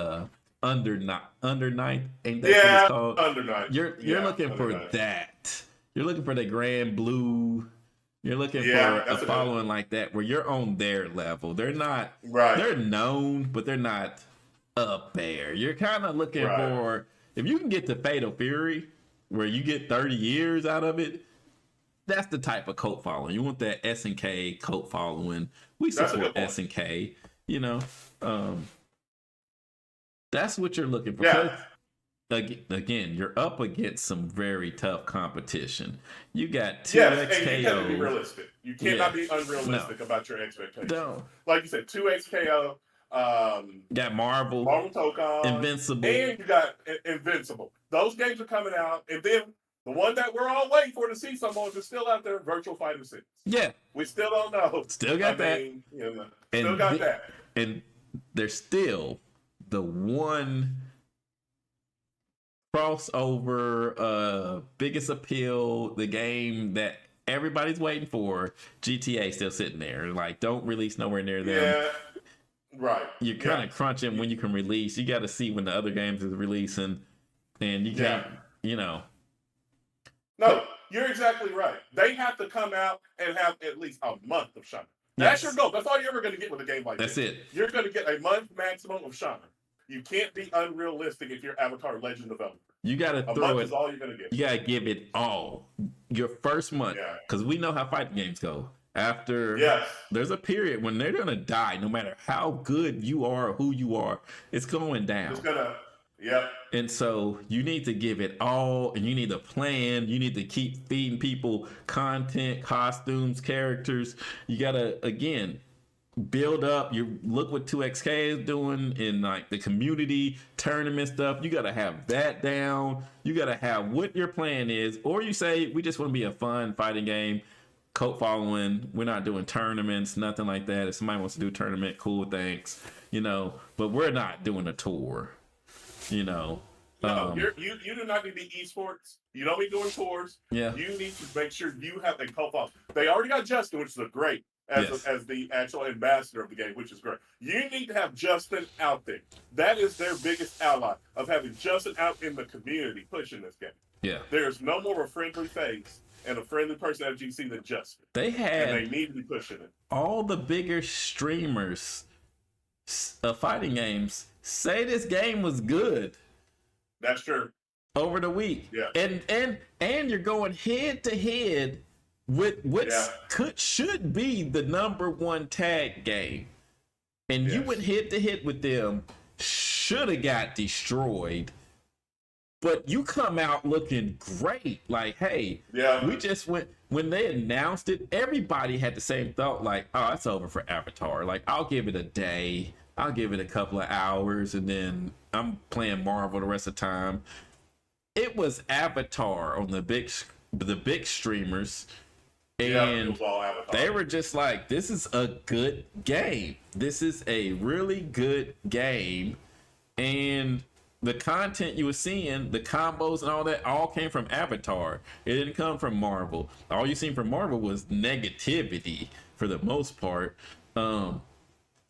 under ninth, ain't that what it's called?
Under ninth.
You're looking for that. You're looking for the Grand Blue. You're looking for a following like that, where you're on their level. They're not They're known, but they're not up there. You're kind of looking for, if you can get to Fatal Fury, where you get 30 years out of it, that's the type of cult following. You want that SNK cult following. We support SNK, that's what you're looking for.
Yeah.
Again, you're up against some very tough competition. You got 2XKO.
Yes, and you can't be realistic. You cannot be unrealistic about your expectations.
No.
Like you said, 2XKO.
Got Marvel
Tokon,
Invincible,
and you got Invincible. Those games are coming out, and then the one that we're all waiting for to see someone is still out there, Virtual Fighter 6.
Yeah,
we still don't know.
Still got that.
Still got that.
And there's still the one crossover, biggest appeal, the game that everybody's waiting for. GTA still sitting there. Like, don't release nowhere near them.
Yeah. Right.
You're kind of crunching when you can release. You got to see when the other games is releasing, and you can't,
No, you're exactly right. They have to come out and have at least a month of shining. That's your goal. That's all you're ever going to get with a game like this.
That's it.
You're going to get a month maximum of shining. You can't be unrealistic if you're Avatar Legend developer.
You got to
A
throw
month
it.
is all you're gonna get.
You got to give it all. Your first month,
Yeah.
because we know how fighting games go. After
Yes.
there's a period when they're gonna die, no matter how good you are or who you are, it's going down.
It's gonna. Yep.
And so you need to give it all, and you need to plan. You need to keep feeding people content, costumes, characters. You gotta again build up. You look what 2XK is doing in like the community tournament stuff. You gotta have that down. You gotta have what your plan is, or you say we just want to be a fun fighting game. Cult following. We're not doing tournaments, nothing like that. If somebody wants to do a tournament, cool, thanks. But we're not doing a tour.
No, you do not need to be esports. You don't be doing tours.
Yeah.
You need to make sure you have a co-op. They already got Justin, which is great as the actual ambassador of the game, which is great. You need to have Justin out there. That is their biggest ally of having Justin out in the community pushing this game.
Yeah.
There's no more a friendly face and a friendly person at GC than Justin.
They had
and they need to be pushing it.
All the bigger streamers of fighting games say this game was good.
That's true.
Over the week.
Yeah.
And you're going head to head with what should be the number one tag game. And you went head to head with them, should have got destroyed. But you come out looking great. Like, hey, we just went, when they announced it, everybody had the same thought, like, oh, it's over for Avatar. Like, I'll give it a day. I'll give it a couple of hours, and then I'm playing Marvel the rest of the time. It was Avatar on the big streamers. And
it was all Avatar.
They were just like, this is a good game. This is a really good game. And the content you were seeing, the combos and all that, all came from Avatar. It didn't come from Marvel. All you seen from Marvel was negativity for the most part.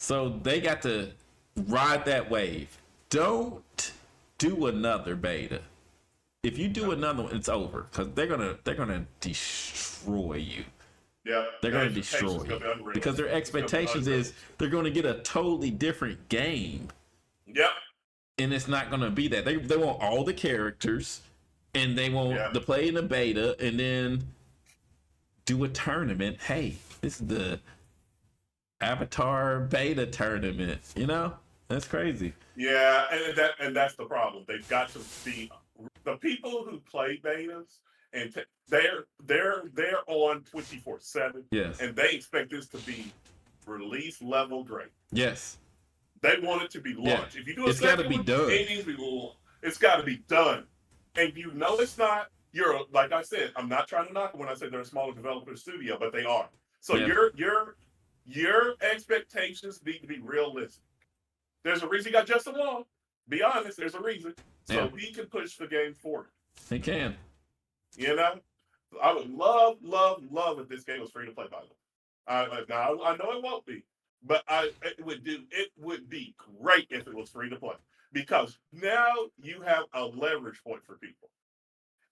So they got to ride that wave. Don't do another beta. If you do another one, it's over, because they're gonna destroy you.
Yeah,
they're gonna destroy you because their expectations is they're gonna get a totally different game.
Yep.
And it's not gonna be that. They want all the characters, and they want to play in the beta, and then do a tournament. Hey, this is the Avatar beta tournament. That's crazy.
Yeah, and that's the problem. They've got to be the people who play betas, and they're on 24/7.
Yes,
and they expect this to be release level great.
Yes,
they want it to be launched. If you do
it's got to be done.
It's got to be done, and it's not. You're like I said. I'm not trying to knock them when I say they're a smaller developer studio, but they are. So your expectations need to be realistic. There's a reason you got Justin Long. Be honest, there's a reason. So he can push the game forward.
He can.
I would love if this game was free to play, by the way. Now, I know it won't be, but it would be great if it was free to play. Because now you have a leverage point for people.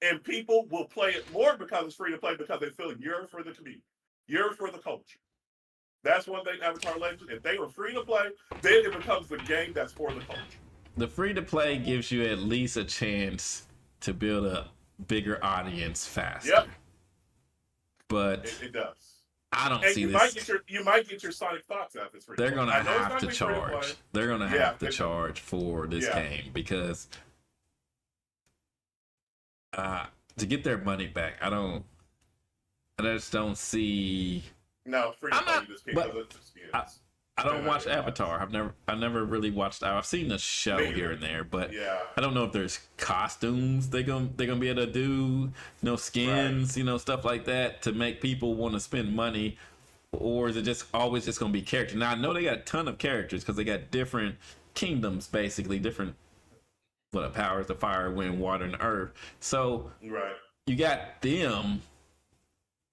And people will play it more because it's free to play, because they feel you're for the community. You're for the culture. That's one thing, Avatar Legends. If they were free to play, then it becomes the game that's for the culture.
The free to play gives you at least a chance to build a bigger audience faster.
Yep.
But
it does.
I don't see
you
this.
You might get your Sonic Fox out this free.
They're gonna have to charge. They're gonna have to charge for this game, because to get their money back, I just don't see.
No, free to play this game doesn't experience.
I don't watch Avatar. I've never really watched. I've seen the show here and there, but I don't know if there's costumes they're gonna be able to do, skins, stuff like that to make people want to spend money, or is it just always just gonna be characters? Now I know they got a ton of characters because they got different kingdoms, basically different powers: the fire, wind, water, and earth. So you got them.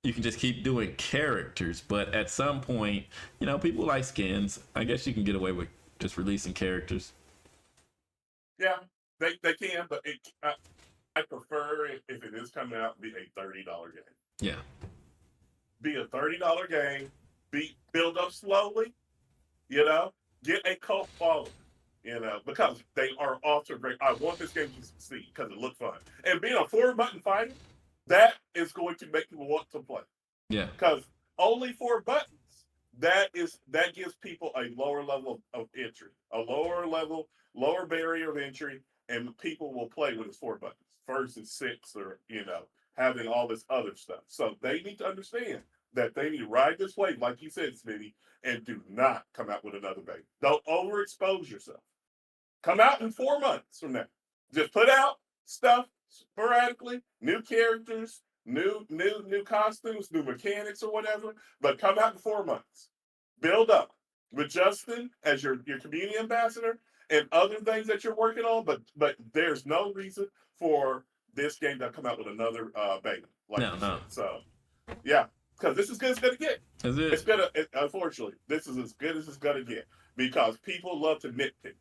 You can just keep doing characters, but at some point, people like skins. I guess you can get away with just releasing characters.
Yeah, they can, but I prefer if it is coming out, be a $30 game.
Yeah.
Be a $30 game. Build up slowly. Get a cult following. because they are also great. I want this game to succeed because it looked fun. And being a 4-button fighter, that is going to make people want to play.
Yeah.
Because only 4 buttons, that gives people a lower level of entry, a lower barrier of entry, and people will play when it's 4 buttons versus 6 or having all this other stuff. So they need to understand that they need to ride this wave, like you said, Smitty, and do not come out with another baby. Don't overexpose yourself. Come out in 4 months from now. Just put out stuff sporadically, new characters, new costumes, new mechanics or whatever, but come out in 4 months. Build up with Justin as your community ambassador and other things that you're working on, but there's no reason for this game to come out with another beta, like you said. So yeah, because this is good as it's gonna get.
Is it?
Unfortunately, this is as good as it's gonna get because people love to nitpick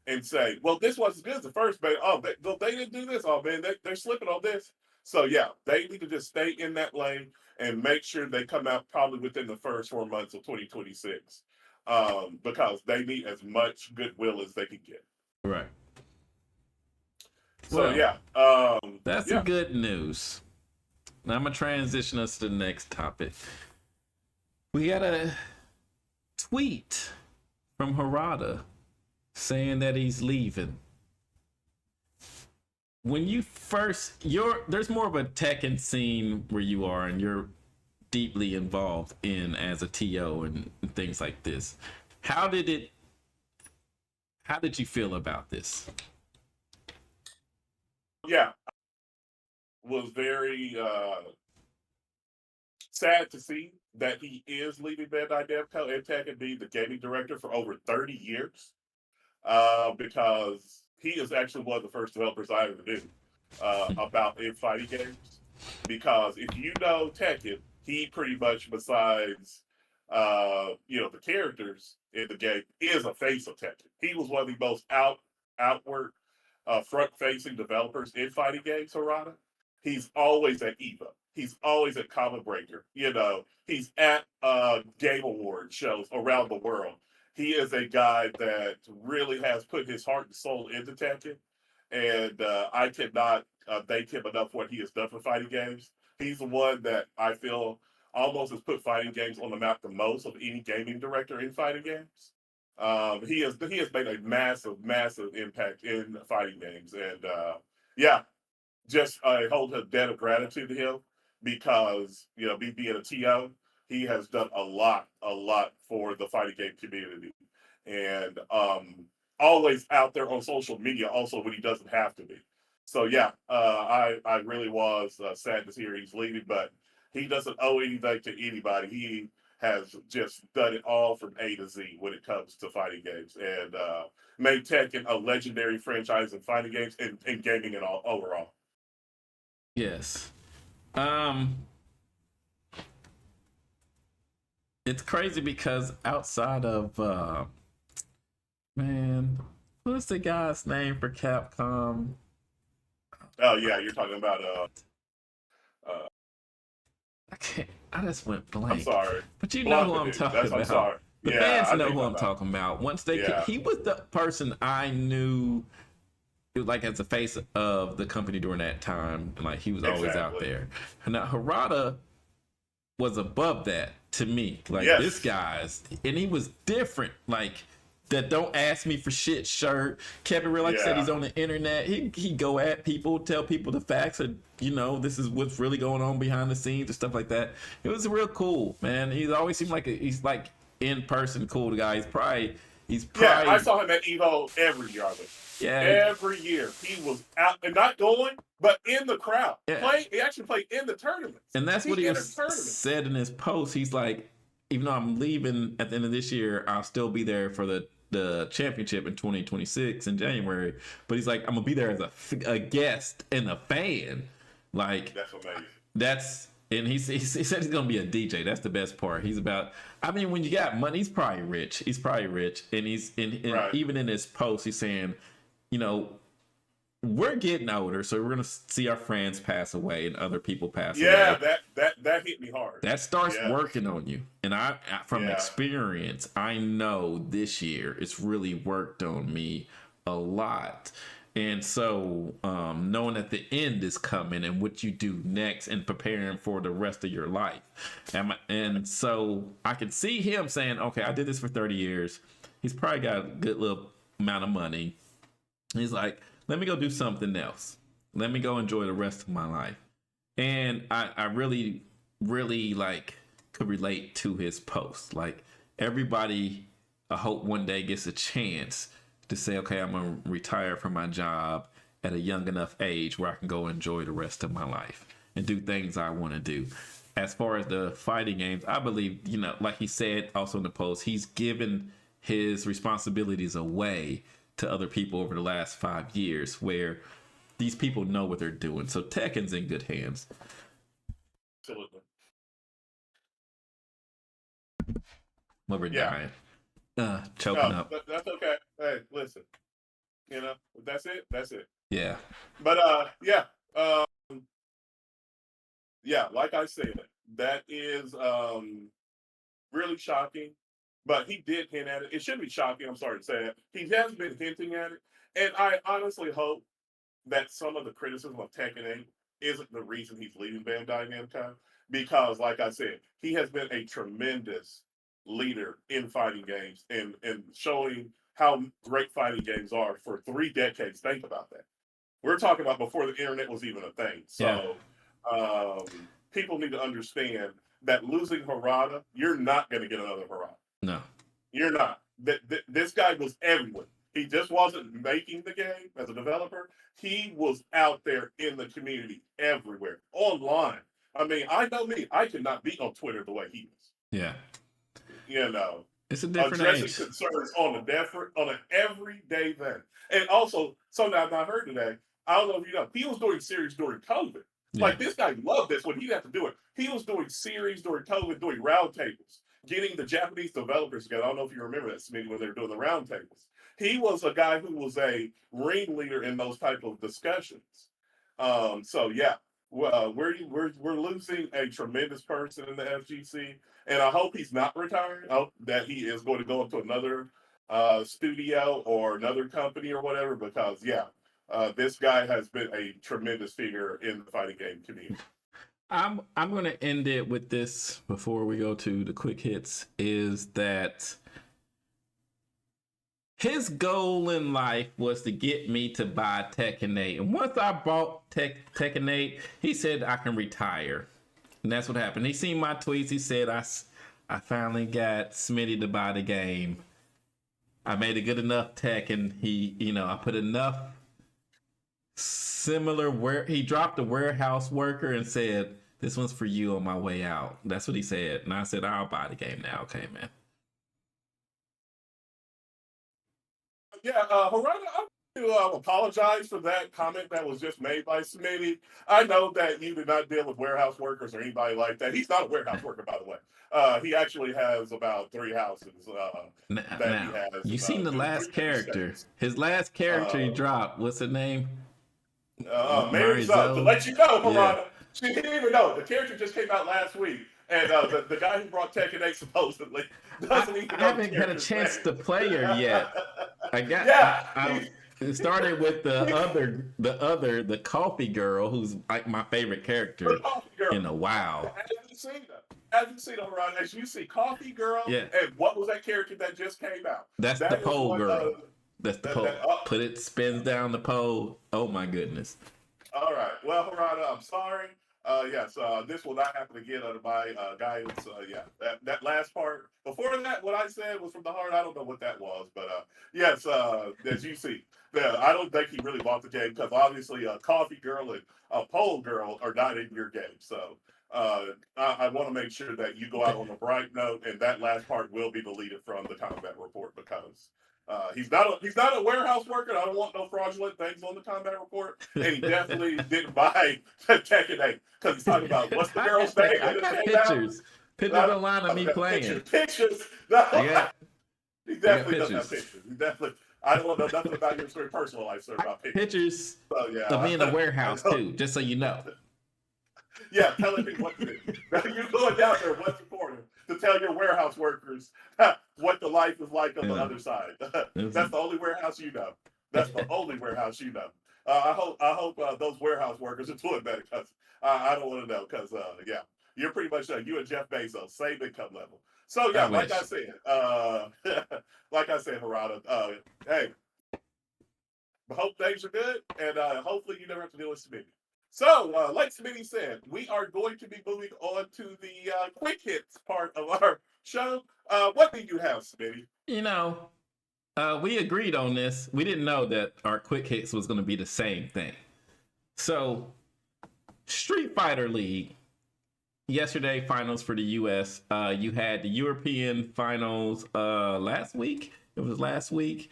and say, well, this wasn't as good as the first beta. Oh, they didn't do this. Oh man, they're slipping on this. So yeah, they need to just stay in that lane and make sure they come out probably within the first 4 months of 2026, because they need as much goodwill as they can get.
Right.
So
well,
yeah,
that's the good news. Now I'm gonna transition us to the next topic. We got a tweet from Harada saying that he's leaving. When you first, there's more of a Tekken scene where you are, and you're deeply involved in as a TO and things like this. How did you feel about this?
Yeah, was very sad to see that he is leaving Bandai Namco and Tekken being the gaming director for over 30 years. Because he is actually one of the first developers I ever knew about in fighting games. Because if you know Tekken, he pretty much, besides the characters in the game, is a face of Tekken. He was one of the most outward, front-facing developers in fighting games. Harada. He's always at EVA. He's always at Comic Breaker. He's at Game Award shows around the world. He is a guy that really has put his heart and soul into Tekken, and I cannot thank him enough for what he has done for fighting games. He's the one that I feel almost has put fighting games on the map the most of any gaming director in fighting games. He has made a massive impact in fighting games, and yeah, just I hold a debt of gratitude to him because me being a TO, he has done a lot for the fighting game community, and always out there on social media also when he doesn't have to be. So yeah, I really was sad to hear he's leaving, but he doesn't owe anything to anybody. He has just done it all from A to Z when it comes to fighting games, and made Tekken a legendary franchise in fighting games and gaming and all overall.
Yes. It's crazy because outside of man, what's the guy's name for Capcom?
Oh yeah, you're talking about
I just went blank.
I'm sorry,
but you know who I'm talking about.
I'm sorry.
The fans know who I'm talking about. Once they, he was the person I knew, like as the face of the company during that time. Like he was always out there. Now Harada was above that to me. Like this guy's, and he was different. Like that don't ask me for shit shirt. Kevin real like said he's on the internet. He go at people, tell people the facts, and this is what's really going on behind the scenes and stuff like that. It was real cool, man. He always seemed like he's like in person cool guy. He's probably
I saw him at Evo every year. Every year he was out and not going, but in the crowd. He actually played in the tournaments.
And that's what he said in his post. He's like, even though I'm leaving at the end of this year, I'll still be there for the championship in 2026 in January. But he's like, I'm gonna be there as a guest and a fan. Like
that's amazing.
And he said he's gonna be a DJ. That's the best part. He's about. I mean, when you got money, he's probably rich. And he's even in his post, he's saying, we're getting older, so we're gonna see our friends pass away and other people pass away.
Yeah, that hit me hard.
That starts
Yeah.
working on you. And I from
Yeah.
experience, I know this year it's really worked on me a lot. And so, knowing that the end is coming and what you do next and preparing for the rest of your life. And so I could see him saying, okay, I did this for 30 years. He's probably got a good little amount of money. He's like, let me go do something else. Let me go enjoy the rest of my life. And I really, really like could relate to his post. Like everybody, I hope one day gets a chance to say, okay, I'm gonna retire from my job at a young enough age where I can go enjoy the rest of my life and do things I want to do. As far as the fighting games, I believe, like he said also in the post, he's given his responsibilities away to other people over the last 5 years where these people know what they're doing. So Tekken's in good hands.
Absolutely.
Well, we're
Yeah.
dying. Choking
No,
up.
that's okay. Hey, listen. That's it. That's it.
Yeah.
But yeah. Yeah, like I said, that is really shocking. But he did hint at it. It shouldn't be shocking. I'm sorry to say it. He has been hinting at it. And I honestly hope that some of the criticism of Tekken 8 isn't the reason he's leaving Bandai Namco. Because, like I said, he has been a tremendous leader in fighting games and showing how great fighting games are for 3 decades. Think about that. We're talking about before the internet was even a thing.
Yeah.
So people need to understand that losing Harada, you're not going to get another Harada.
No.
You're not. This guy was everywhere. He just wasn't making the game as a developer. He was out there in the community everywhere, online. I mean, I know me. I could not be on Twitter the way he was.
Yeah. It's a different
addressing
age.
concerns on an everyday thing. And also, something I've not heard today. I don't know if you know, he was doing series during COVID.
Yeah.
Like this guy loved this when he had to do it. He was doing series during COVID, doing roundtables, getting the Japanese developers together. I don't know if you remember that meeting when they were doing the roundtables. He was a guy who was a ringleader in those type of discussions. So yeah, we're losing a tremendous person in the FGC, and I hope he's not retiring. I hope that he is going to go into another studio or another company or whatever. Because yeah, this guy has been a tremendous figure in the fighting game community.
I'm going to end it with this before we go to the quick hits. Is that his goal in life was to get me to buy Tekken 8. And once I bought Tekken 8, he said I can retire. And that's what happened. He seen my tweets. He said, I finally got Smitty to buy the game. I made a good enough Tekken. I put enough similar where he dropped a warehouse worker and said, this one's for you on my way out. That's what he said. And I said, I'll buy the game now. Okay, man.
Yeah, Harada, I want to apologize for that comment that was just made by Smitty. I know that you did not deal with warehouse workers or anybody like that. He's not a warehouse worker, by the way. He actually has about 3 houses
Now,
he has.
you seen the last character. His last character he dropped. What's the name?
Mary Zoe. To let you know, Harada,
Yeah.
she didn't even know. The character just came out last week. And the guy who brought Tekken 8 supposedly doesn't even know.
I haven't had a chance to play her yet. It started with the coffee girl, who's like my favorite character in a while.
Haven't seen her around. As you see, Coffee Girl.
Yeah.
And what was that character that just came out?
That's the pole girl. That's the pole. Put it, spins down the pole. Oh my goodness.
All right. Well, Harada, I'm sorry. Yes, this will not happen again under my guidance. That last part. Before that, what I said was from the heart. I don't know what that was, but yes, as you see, I don't think he really bought the game because obviously Coffee Girl and Pole Girl are not in your game. So I want to make sure that you go out on a bright note, and that last part will be deleted from the combat report because he's not a warehouse worker. I don't want no fraudulent things on the combat report, and he definitely didn't buy Tekken 8 because he's talking about what's the girl's name.
I got pictures online of me playing.
Pictures. He definitely doesn't have pictures. He definitely. I don't know nothing about your personal life, sir. About
pictures
so, yeah.
of me in the warehouse too, just so you know.
Yeah, telling me what to do. Now you're going down there what's important to tell your warehouse workers what the life is like on the
Yeah.
other side.
It's-
That's the only warehouse you know. That's the only warehouse you know. I hope those warehouse workers are doing better because I don't want to know because yeah, you're pretty much you and Jeff Bezos same income level. So
I
yeah, like I
wish.
said, like I said, Harada. Hey, hope things are good, and hopefully you never have to deal with Smitty. So, like Smitty said, we are going to be moving on to the quick hits part of our show. What do you have, Smitty?
You know, we agreed on this. We didn't know that our quick hits was going to be the same thing. So, Street Fighter League yesterday finals for the US. You had the European finals last week. It was last week.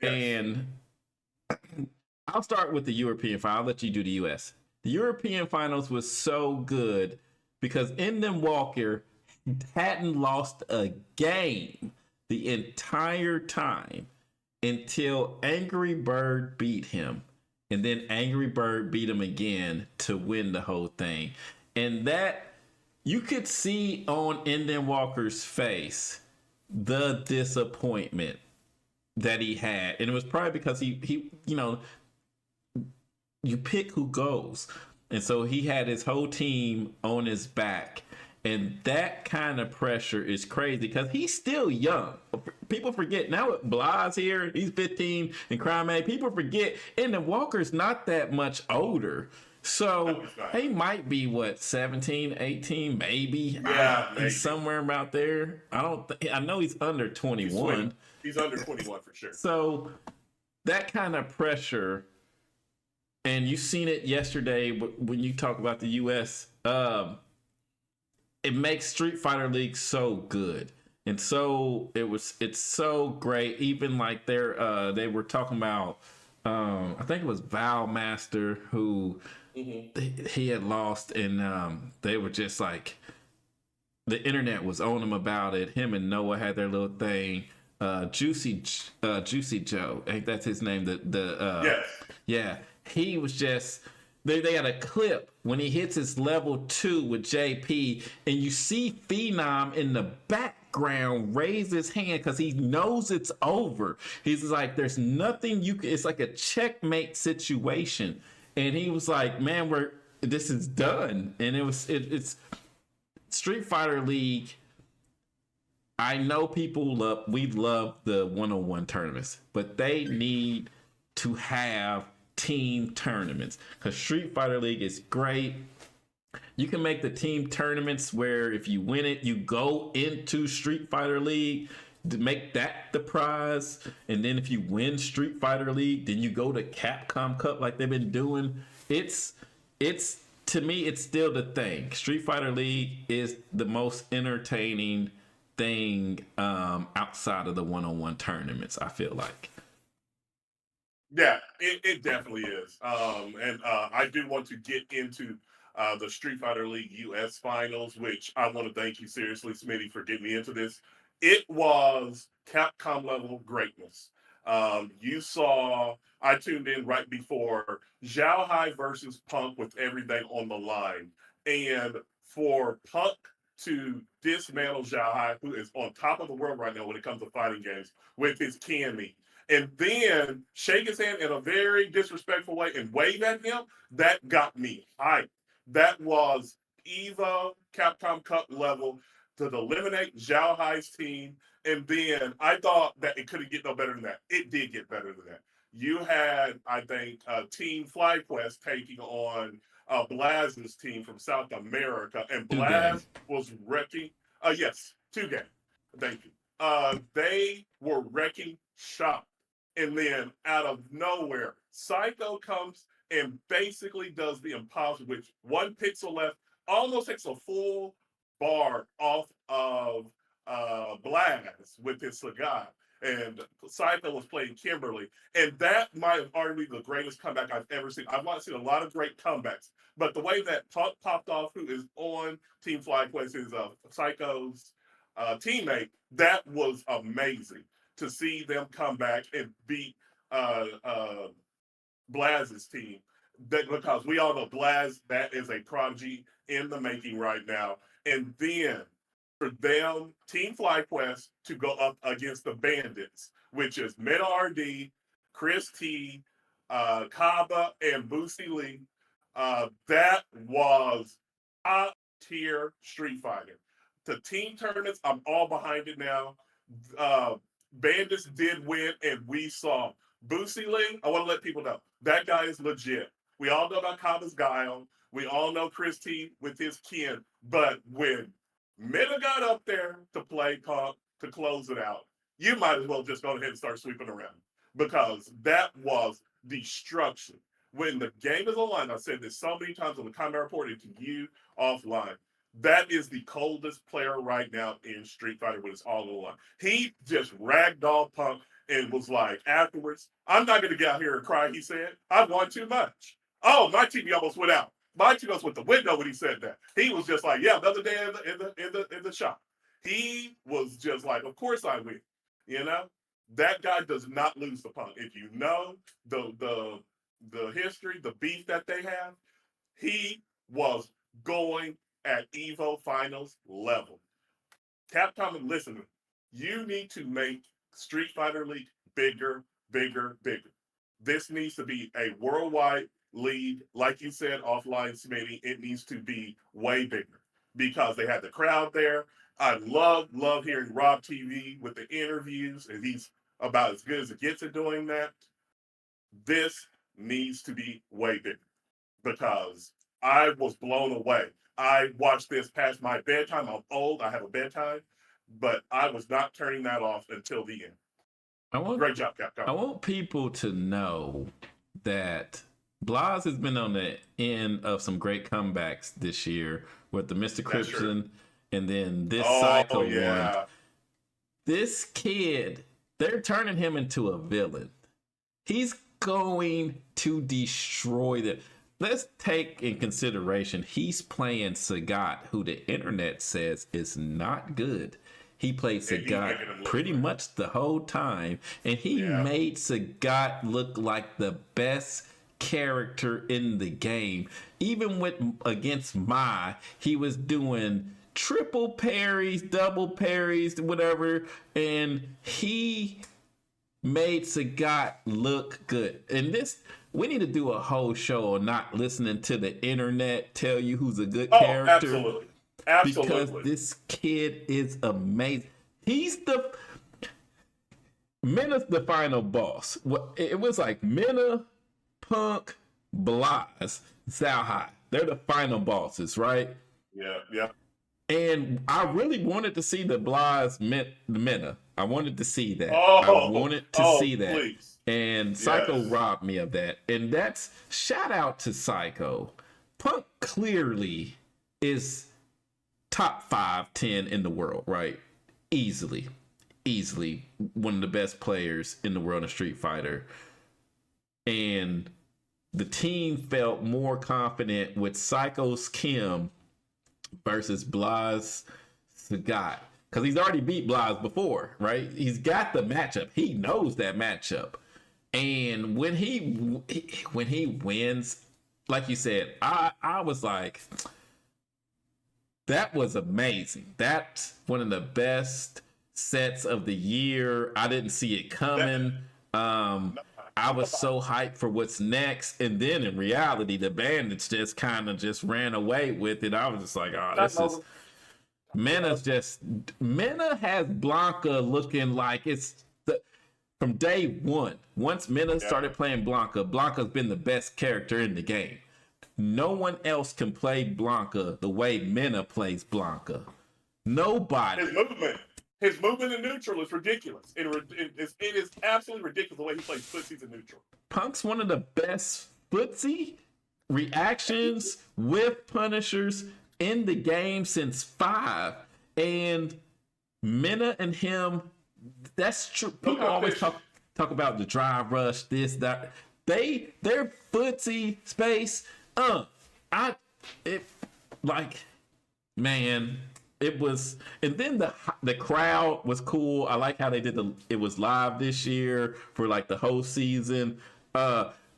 Yes.
And I'll start with the European final. I'll let you do the US. The European finals was so good because Endon Walker hadn't lost a game the entire time until Angry Bird beat him. And then Angry Bird beat him again to win the whole thing. And that you could see on Endon Walker's face the disappointment that he had. And it was probably because he you pick who goes. And so he had his whole team on his back. And that kind of pressure is crazy because he's still young. People forget now with Blas here, he's 15, and Crime A, people forget, and the Walker's not that much older. So he might be what, 17, 18, maybe.
Yeah, maybe.
He's somewhere about there. I know he's under 21.
He's under 21 for sure.
So that kind of pressure, and you've seen it yesterday when you talk about the US, it makes Street Fighter League so good. And so it's so great. Even like they were talking about I think it was Val Master who he had lost, and they were just like, the internet was on him about it. Him and Noah had their little thing. Juicy Joe, I think that's his name.
Yes.
Yeah, he was just. They had a clip when he hits his level 2 with JP, and you see Phenom in the background raise his hand because he knows it's over. He's like, "There's nothing you can." It's like a checkmate situation, and he was like, "Man, this is done." And it's Street Fighter League. I know we love the 101 tournaments, but they need to have team tournaments because Street Fighter League is great. You can make the team tournaments where if you win it, you go into Street Fighter League to make that the prize, and then if you win Street Fighter League, then you go to Capcom Cup like they've been doing. It's to me, it's still the thing. Street Fighter League is the most entertaining thing outside of the one-on-one tournaments, I feel like.
Yeah, it definitely is. And I do want to get into the Street Fighter League US finals, which I want to thank you seriously, Smitty, for getting me into this. It was Capcom level greatness. You saw, I tuned in right before Zhao Hai versus Punk with everything on the line. And for Punk to dismantle Zhao Hai, who is on top of the world right now when it comes to fighting games, with his Cammy, and then shake his hand in a very disrespectful way and wave at him, that got me hyped. That was Evo Capcom Cup level to eliminate Zhao Hai's team. And then I thought that it couldn't get no better than that. It did get better than that. You had, I think, Team FlyQuest taking on Blaz's team from South America, and Blaz was wrecking. Yes, 2 game. Thank you. They were wrecking shop. And then out of nowhere, Psycho comes and basically does the impossible, which 1 pixel left, almost takes a full bar off of Blaz with his Sagat. And Psycho was playing Kimberly. And that might have arguably the greatest comeback I've ever seen. I've not seen a lot of great comebacks. But the way that Punk popped off, who is on Team FlyQuest, is Psycho's teammate, that was amazing to see them come back and beat Blaz's team. That, because we all know Blaz, that is a prodigy in the making right now. And then for them, Team FlyQuest to go up against the Bandits, which is Meta RD, Chris T, Kaba, and Boosie Lee. That was top tier Street Fighter. The team tournaments, I'm all behind it now. Uh, Bandits did win, and we saw Boosie Lee. I want to let people know that guy is legit. We all know about Kaba's guile. We all know Chris T with his kin. But when Meta got up there to play Punk to close it out, you might as well just go ahead and start sweeping around because that was destruction. When the game is online, I've said this so many times on the comment reporting to you offline. That is the coldest player right now in Street Fighter when it's all online. He just ragdoll Punk and was like, afterwards, I'm not going to get out here and cry, he said. I won too much. Oh, my TV almost went out. My TV almost went the window when he said that. He was just like, yeah, another day in the shop. He was just like, of course I win. You know? That guy does not lose the Punk. If you know the history, the beef that they have, he was going at Evo Finals level. Capcom, listen, you need to make Street Fighter League bigger, bigger, bigger. This needs to be a worldwide league. Like you said offline, Smitty, it needs to be way bigger because they had the crowd there. I love hearing Rob TV with the interviews, and he's about as good as it gets at doing that. This needs to be way bigger because I was blown away. I watched this past my bedtime. I'm old. I have a bedtime, but I was not turning that off until the end. Great job, Capcom.
I want people to know that Blas has been on the end of some great comebacks this year with the Mr. Crimson and then this Psycho one. This kid, they're turning him into a villain. He's going to destroy them. Let's take in consideration he's playing Sagat, who the internet says is not good. He played Sagat pretty much the whole time, and he made Sagat look like the best character in the game. Even with against Mai, he was doing triple parries, double parries, whatever, and he made Sagat look good. And this, we need to do a whole show on not listening to the internet tell you who's a good character.
Absolutely.
Because this kid is amazing. Mena's the final boss. It was like Mena, Punk, Blas, Zalhai. They're the final bosses, right?
Yeah.
And I really wanted to see the Blas Mena. I wanted to see that.
Please.
And Psycho robbed me of that. And that's shout out to Psycho. Punk clearly is top 5-10 in the world, right? Easily one of the best players in the world of Street Fighter. And the team felt more confident with Psycho's Kim versus Blas Sagat. Because he's already beat Blas before, right? He's got the matchup. He knows that matchup. And when he wins, like you said, I was like, that was amazing. That's one of the best sets of the year. I didn't see it coming. I was so hyped for what's next. And then in reality, the Bandits just kind of just ran away with it. I was just like, oh, this is... Mena has Blanca looking like it's from day one. Once Mena started playing Blanca, Blanca's been the best character in the game. No one else can play Blanca the way Mena plays Blanca. Nobody.
His movement in neutral is ridiculous. It is absolutely ridiculous the way he plays footsies in neutral.
Punk's one of the best footsie reactions with punishers in the game since 5. And Mena and him, that's true. People always talk about the drive rush, this, that. Their footsie space, it was, and then the crowd was cool. I like how they did it was live this year for like the whole season.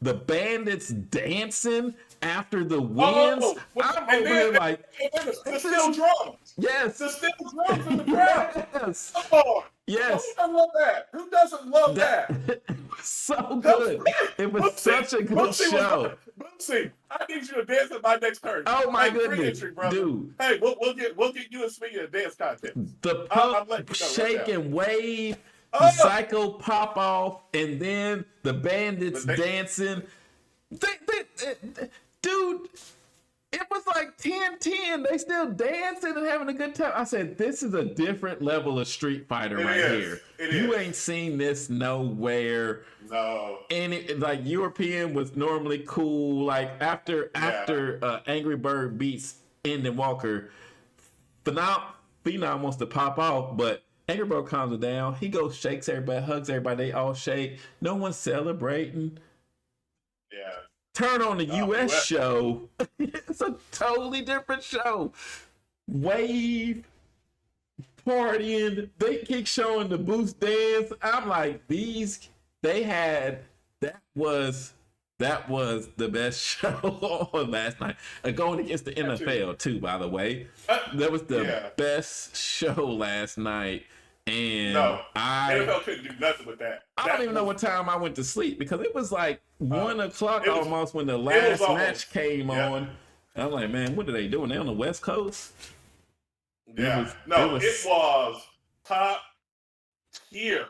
the bandits dancing after the wins.
Oh,
I'm
and
over here like,
the steel drums.
yes,
The steel drums in the crowd.
yes,
Come on.
yes.
Who doesn't love that? Who doesn't love that?
It was so
That's
good.
right.
It was
Bootsy,
such a good show.
Bootsy, I need you to dance at my next turn.
Oh my
Hey, free
goodness,
entry, brother.
dude.
Hey, we'll get you and Speedy a dance contest.
The
I'm
pump,
letting you know
shake
right now.
and wave, the
Oh,
psycho pop off, and then the bandits dancing. Dude, it was like 10-10. They still dancing and having a good time. I said, this is a different level of Street Fighter here. You ain't seen this nowhere.
No.
And it, like European was normally cool. Like after Angry Bird beats Endon Walker, Phenom wants to pop off, but Angry Bird calms it down. He goes, shakes everybody, hugs everybody. They all shake. No one's celebrating.
Yeah.
Turn on the US show. It's a totally different show. Wave, partying. They keep showing the boost dance. I'm like, that was the best show on last night. Going against the NFL too, by the way. That was the best show last night. And
NFL couldn't do nothing with that.
I don't even know what time I went to sleep because it was like 1 o'clock almost when the last match came on. I'm like, man, what are they doing? They on the West Coast?
Yeah. It was top tier.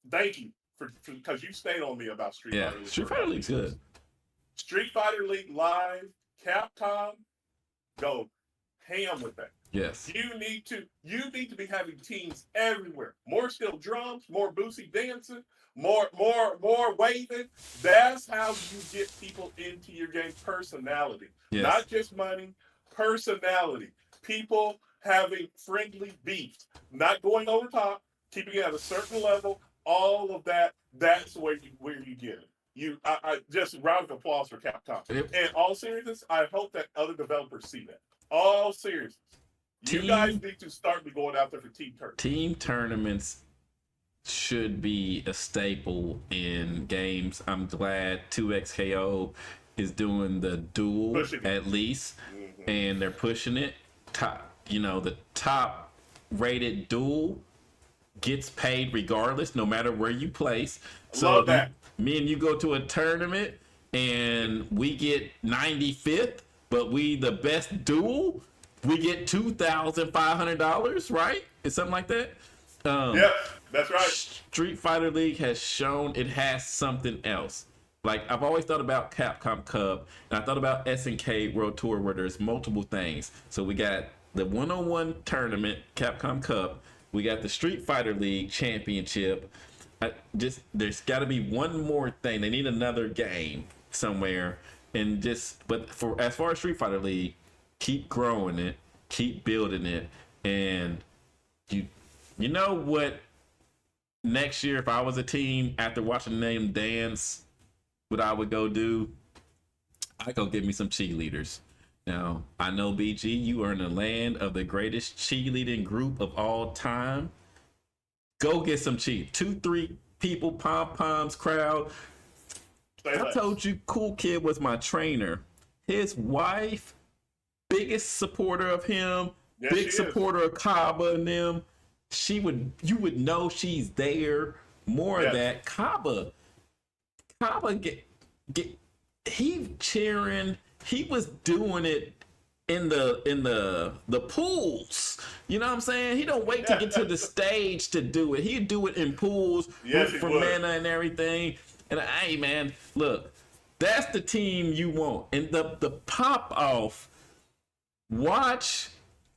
Thank you for because you stayed on me about Street Fighter League.
Street Fighter League's good.
Street Fighter League Live, Capcom, go ham with that.
Yes.
You need to be having teams everywhere. More steel drums, more bootsy dancing, more waving. That's how you get people into your game. Personality. Yes. Not just money, personality. People having friendly beef. Not going over top, keeping it at a certain level. All of that, that's where you get it. I just round of applause for Capcom. In all seriousness, I hope that other developers see that. All seriousness. You guys need to start going out there for team tournaments. Team
tournaments should be a staple in games. I'm glad 2XKO is doing the duel at least, and they're pushing it. The top rated duel gets paid regardless, no matter where you place. So me and you go to a tournament and we get 95th, but we the best duel. We get $2,500, right? It's something like that.
Yep, that's right.
Street Fighter League has shown it has something else. Like I've always thought about Capcom Cup, and I thought about SNK World Tour, where there's multiple things. So we got the one-on-one tournament, Capcom Cup. We got the Street Fighter League Championship. There's got to be one more thing. They need another game somewhere, but as far as Street Fighter League. Keep growing it, keep building it, and you know what? Next year, if I was a team, after watching them dance, what I would go do? I go get me some cheerleaders. Now I know BG, you are in the land of the greatest cheerleading group of all time. Go get some 2-3 people, pom-poms, crowd. I told you, Cool Kid was my trainer. His wife. Biggest supporter of him, big supporter of Kaba and them. You would know she's there. More of that. Kaba he cheering. He was doing it in the pools. You know what I'm saying? He don't wait to get to the stage to do it. He'd do it in pools for mana and everything. And hey man, look, that's the team you want. And the pop off. Watch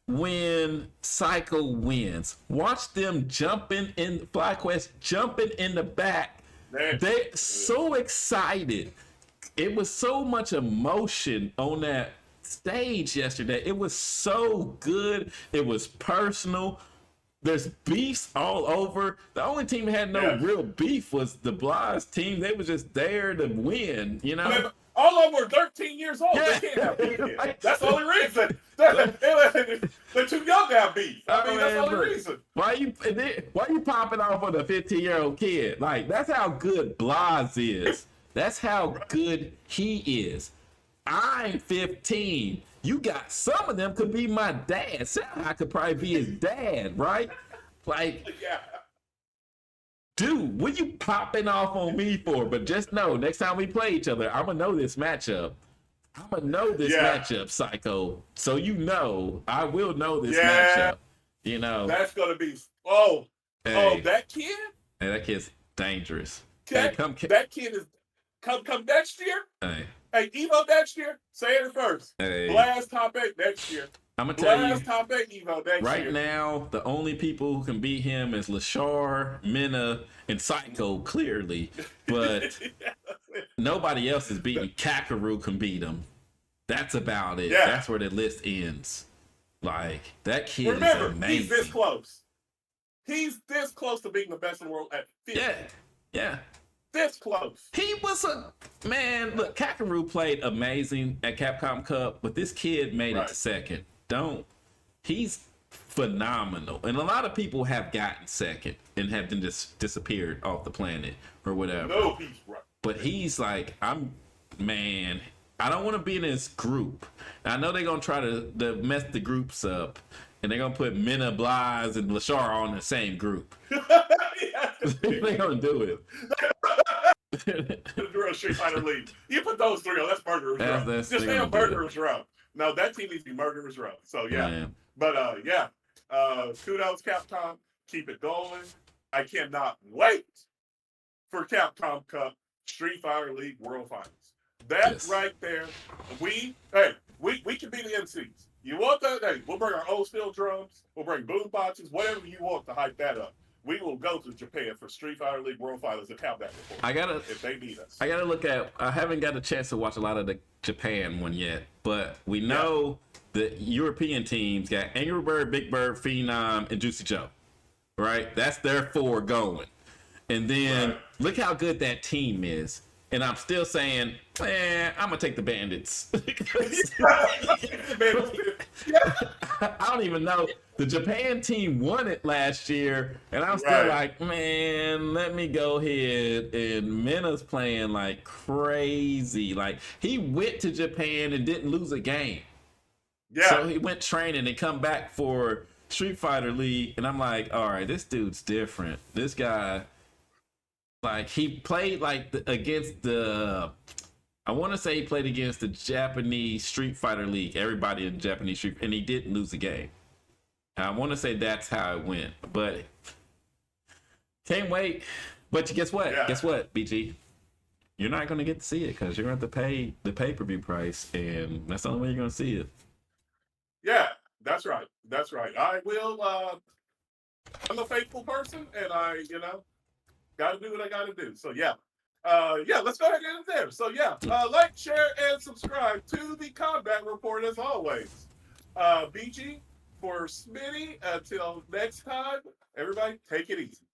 when Psycho wins. Watch them jumping in FlyQuest, jumping in the back. They're so excited. It was so much emotion on that stage yesterday. It was so good. It was personal. There's beefs all over. The only team that had no real beef was the Blas team. They was just there to win, you know?
I mean, all of them were 13 years old. They can't have beef yet. That's the only reason. They're too young to have beef. I mean, that's the only reason.
Why you popping off on a 15-year-old kid? Like, that's how good Blas is. That's how good he is. I'm 15. You got some of them could be my dad. I could probably be his dad, right? Like,
Yeah.
dude, what you popping off on me for? But just know, next time we play each other, I'm gonna know this matchup. I'm gonna know this matchup, Psycho. So you know, I will know this matchup. You know,
that's gonna be. That kid.
Hey, that kid's dangerous.
That kid is come next year. Hey, Evo next year. Say it first. Blast top 8 next year.
I'm gonna tell you.
Top 8 Evo next year.
Right now, the only people who can beat him is Lashar, Minna, and Psycho, clearly. But nobody else is beating. Kakaroo can beat him. That's about it. That's where the list ends. Like, that kid is amazing.
He's this close. He's this close to being the best in the world at 50.
Yeah.
This close.
He was man. Look, Kakaroo played amazing at Capcom Cup, but this kid made it to second. He's phenomenal, and a lot of people have gotten second and have then just disappeared off the planet or whatever.
No, he's right.
But he's like, I don't want to be in this group. I know they're gonna try to mess the groups up, and they're gonna put Minna, Blige, and Lashar on the same group. They're gonna do it.
The Street Fighter League. You put those 3 on, that's Murderer's Row. Just stay on Murderer's Row. No, that team needs to be Murderer's Row. So but kudos Capcom. Keep it going. I cannot wait for Capcom Cup Street Fighter League World Finals. That's right there. We can be the MCs. You want that? Hey, we'll bring our old steel drums. We'll bring boom boxes. Whatever you want to hype that up. We will go to Japan for Street Fighter League World Finals and have that before. If they need us. I haven't got a chance to watch a lot of the Japan one yet, but we know the European teams got Angry Bird, Big Bird, Phenom, and Juicy Joe. Right? That's their 4 going. And then look how good that team is. And I'm still saying, I'm gonna take the Bandits. I don't even know. The Japan team won it last year, and I'm still like, man, let me go ahead. And Minna's playing like crazy. Like, he went to Japan and didn't lose a game. So he went training and come back for Street Fighter League, and I'm like, all right, this dude's different. This guy. Like, he played against the, I want to say he played against the Japanese Street Fighter League, everybody in Japanese Street, and he didn't lose a game. I want to say that's how it went, but can't wait. But guess what? Guess what, BG? You're not going to get to see it because you're going to have to pay the pay-per-view price, and that's the only way you're going to see it. Yeah, that's right. That's right. I will, I'm a faithful person, and I, got to do what I got to do. So, let's go ahead and end it there. So, like, share, and subscribe to the Combat Report as always. BG, for Smitty, until next time, everybody, take it easy.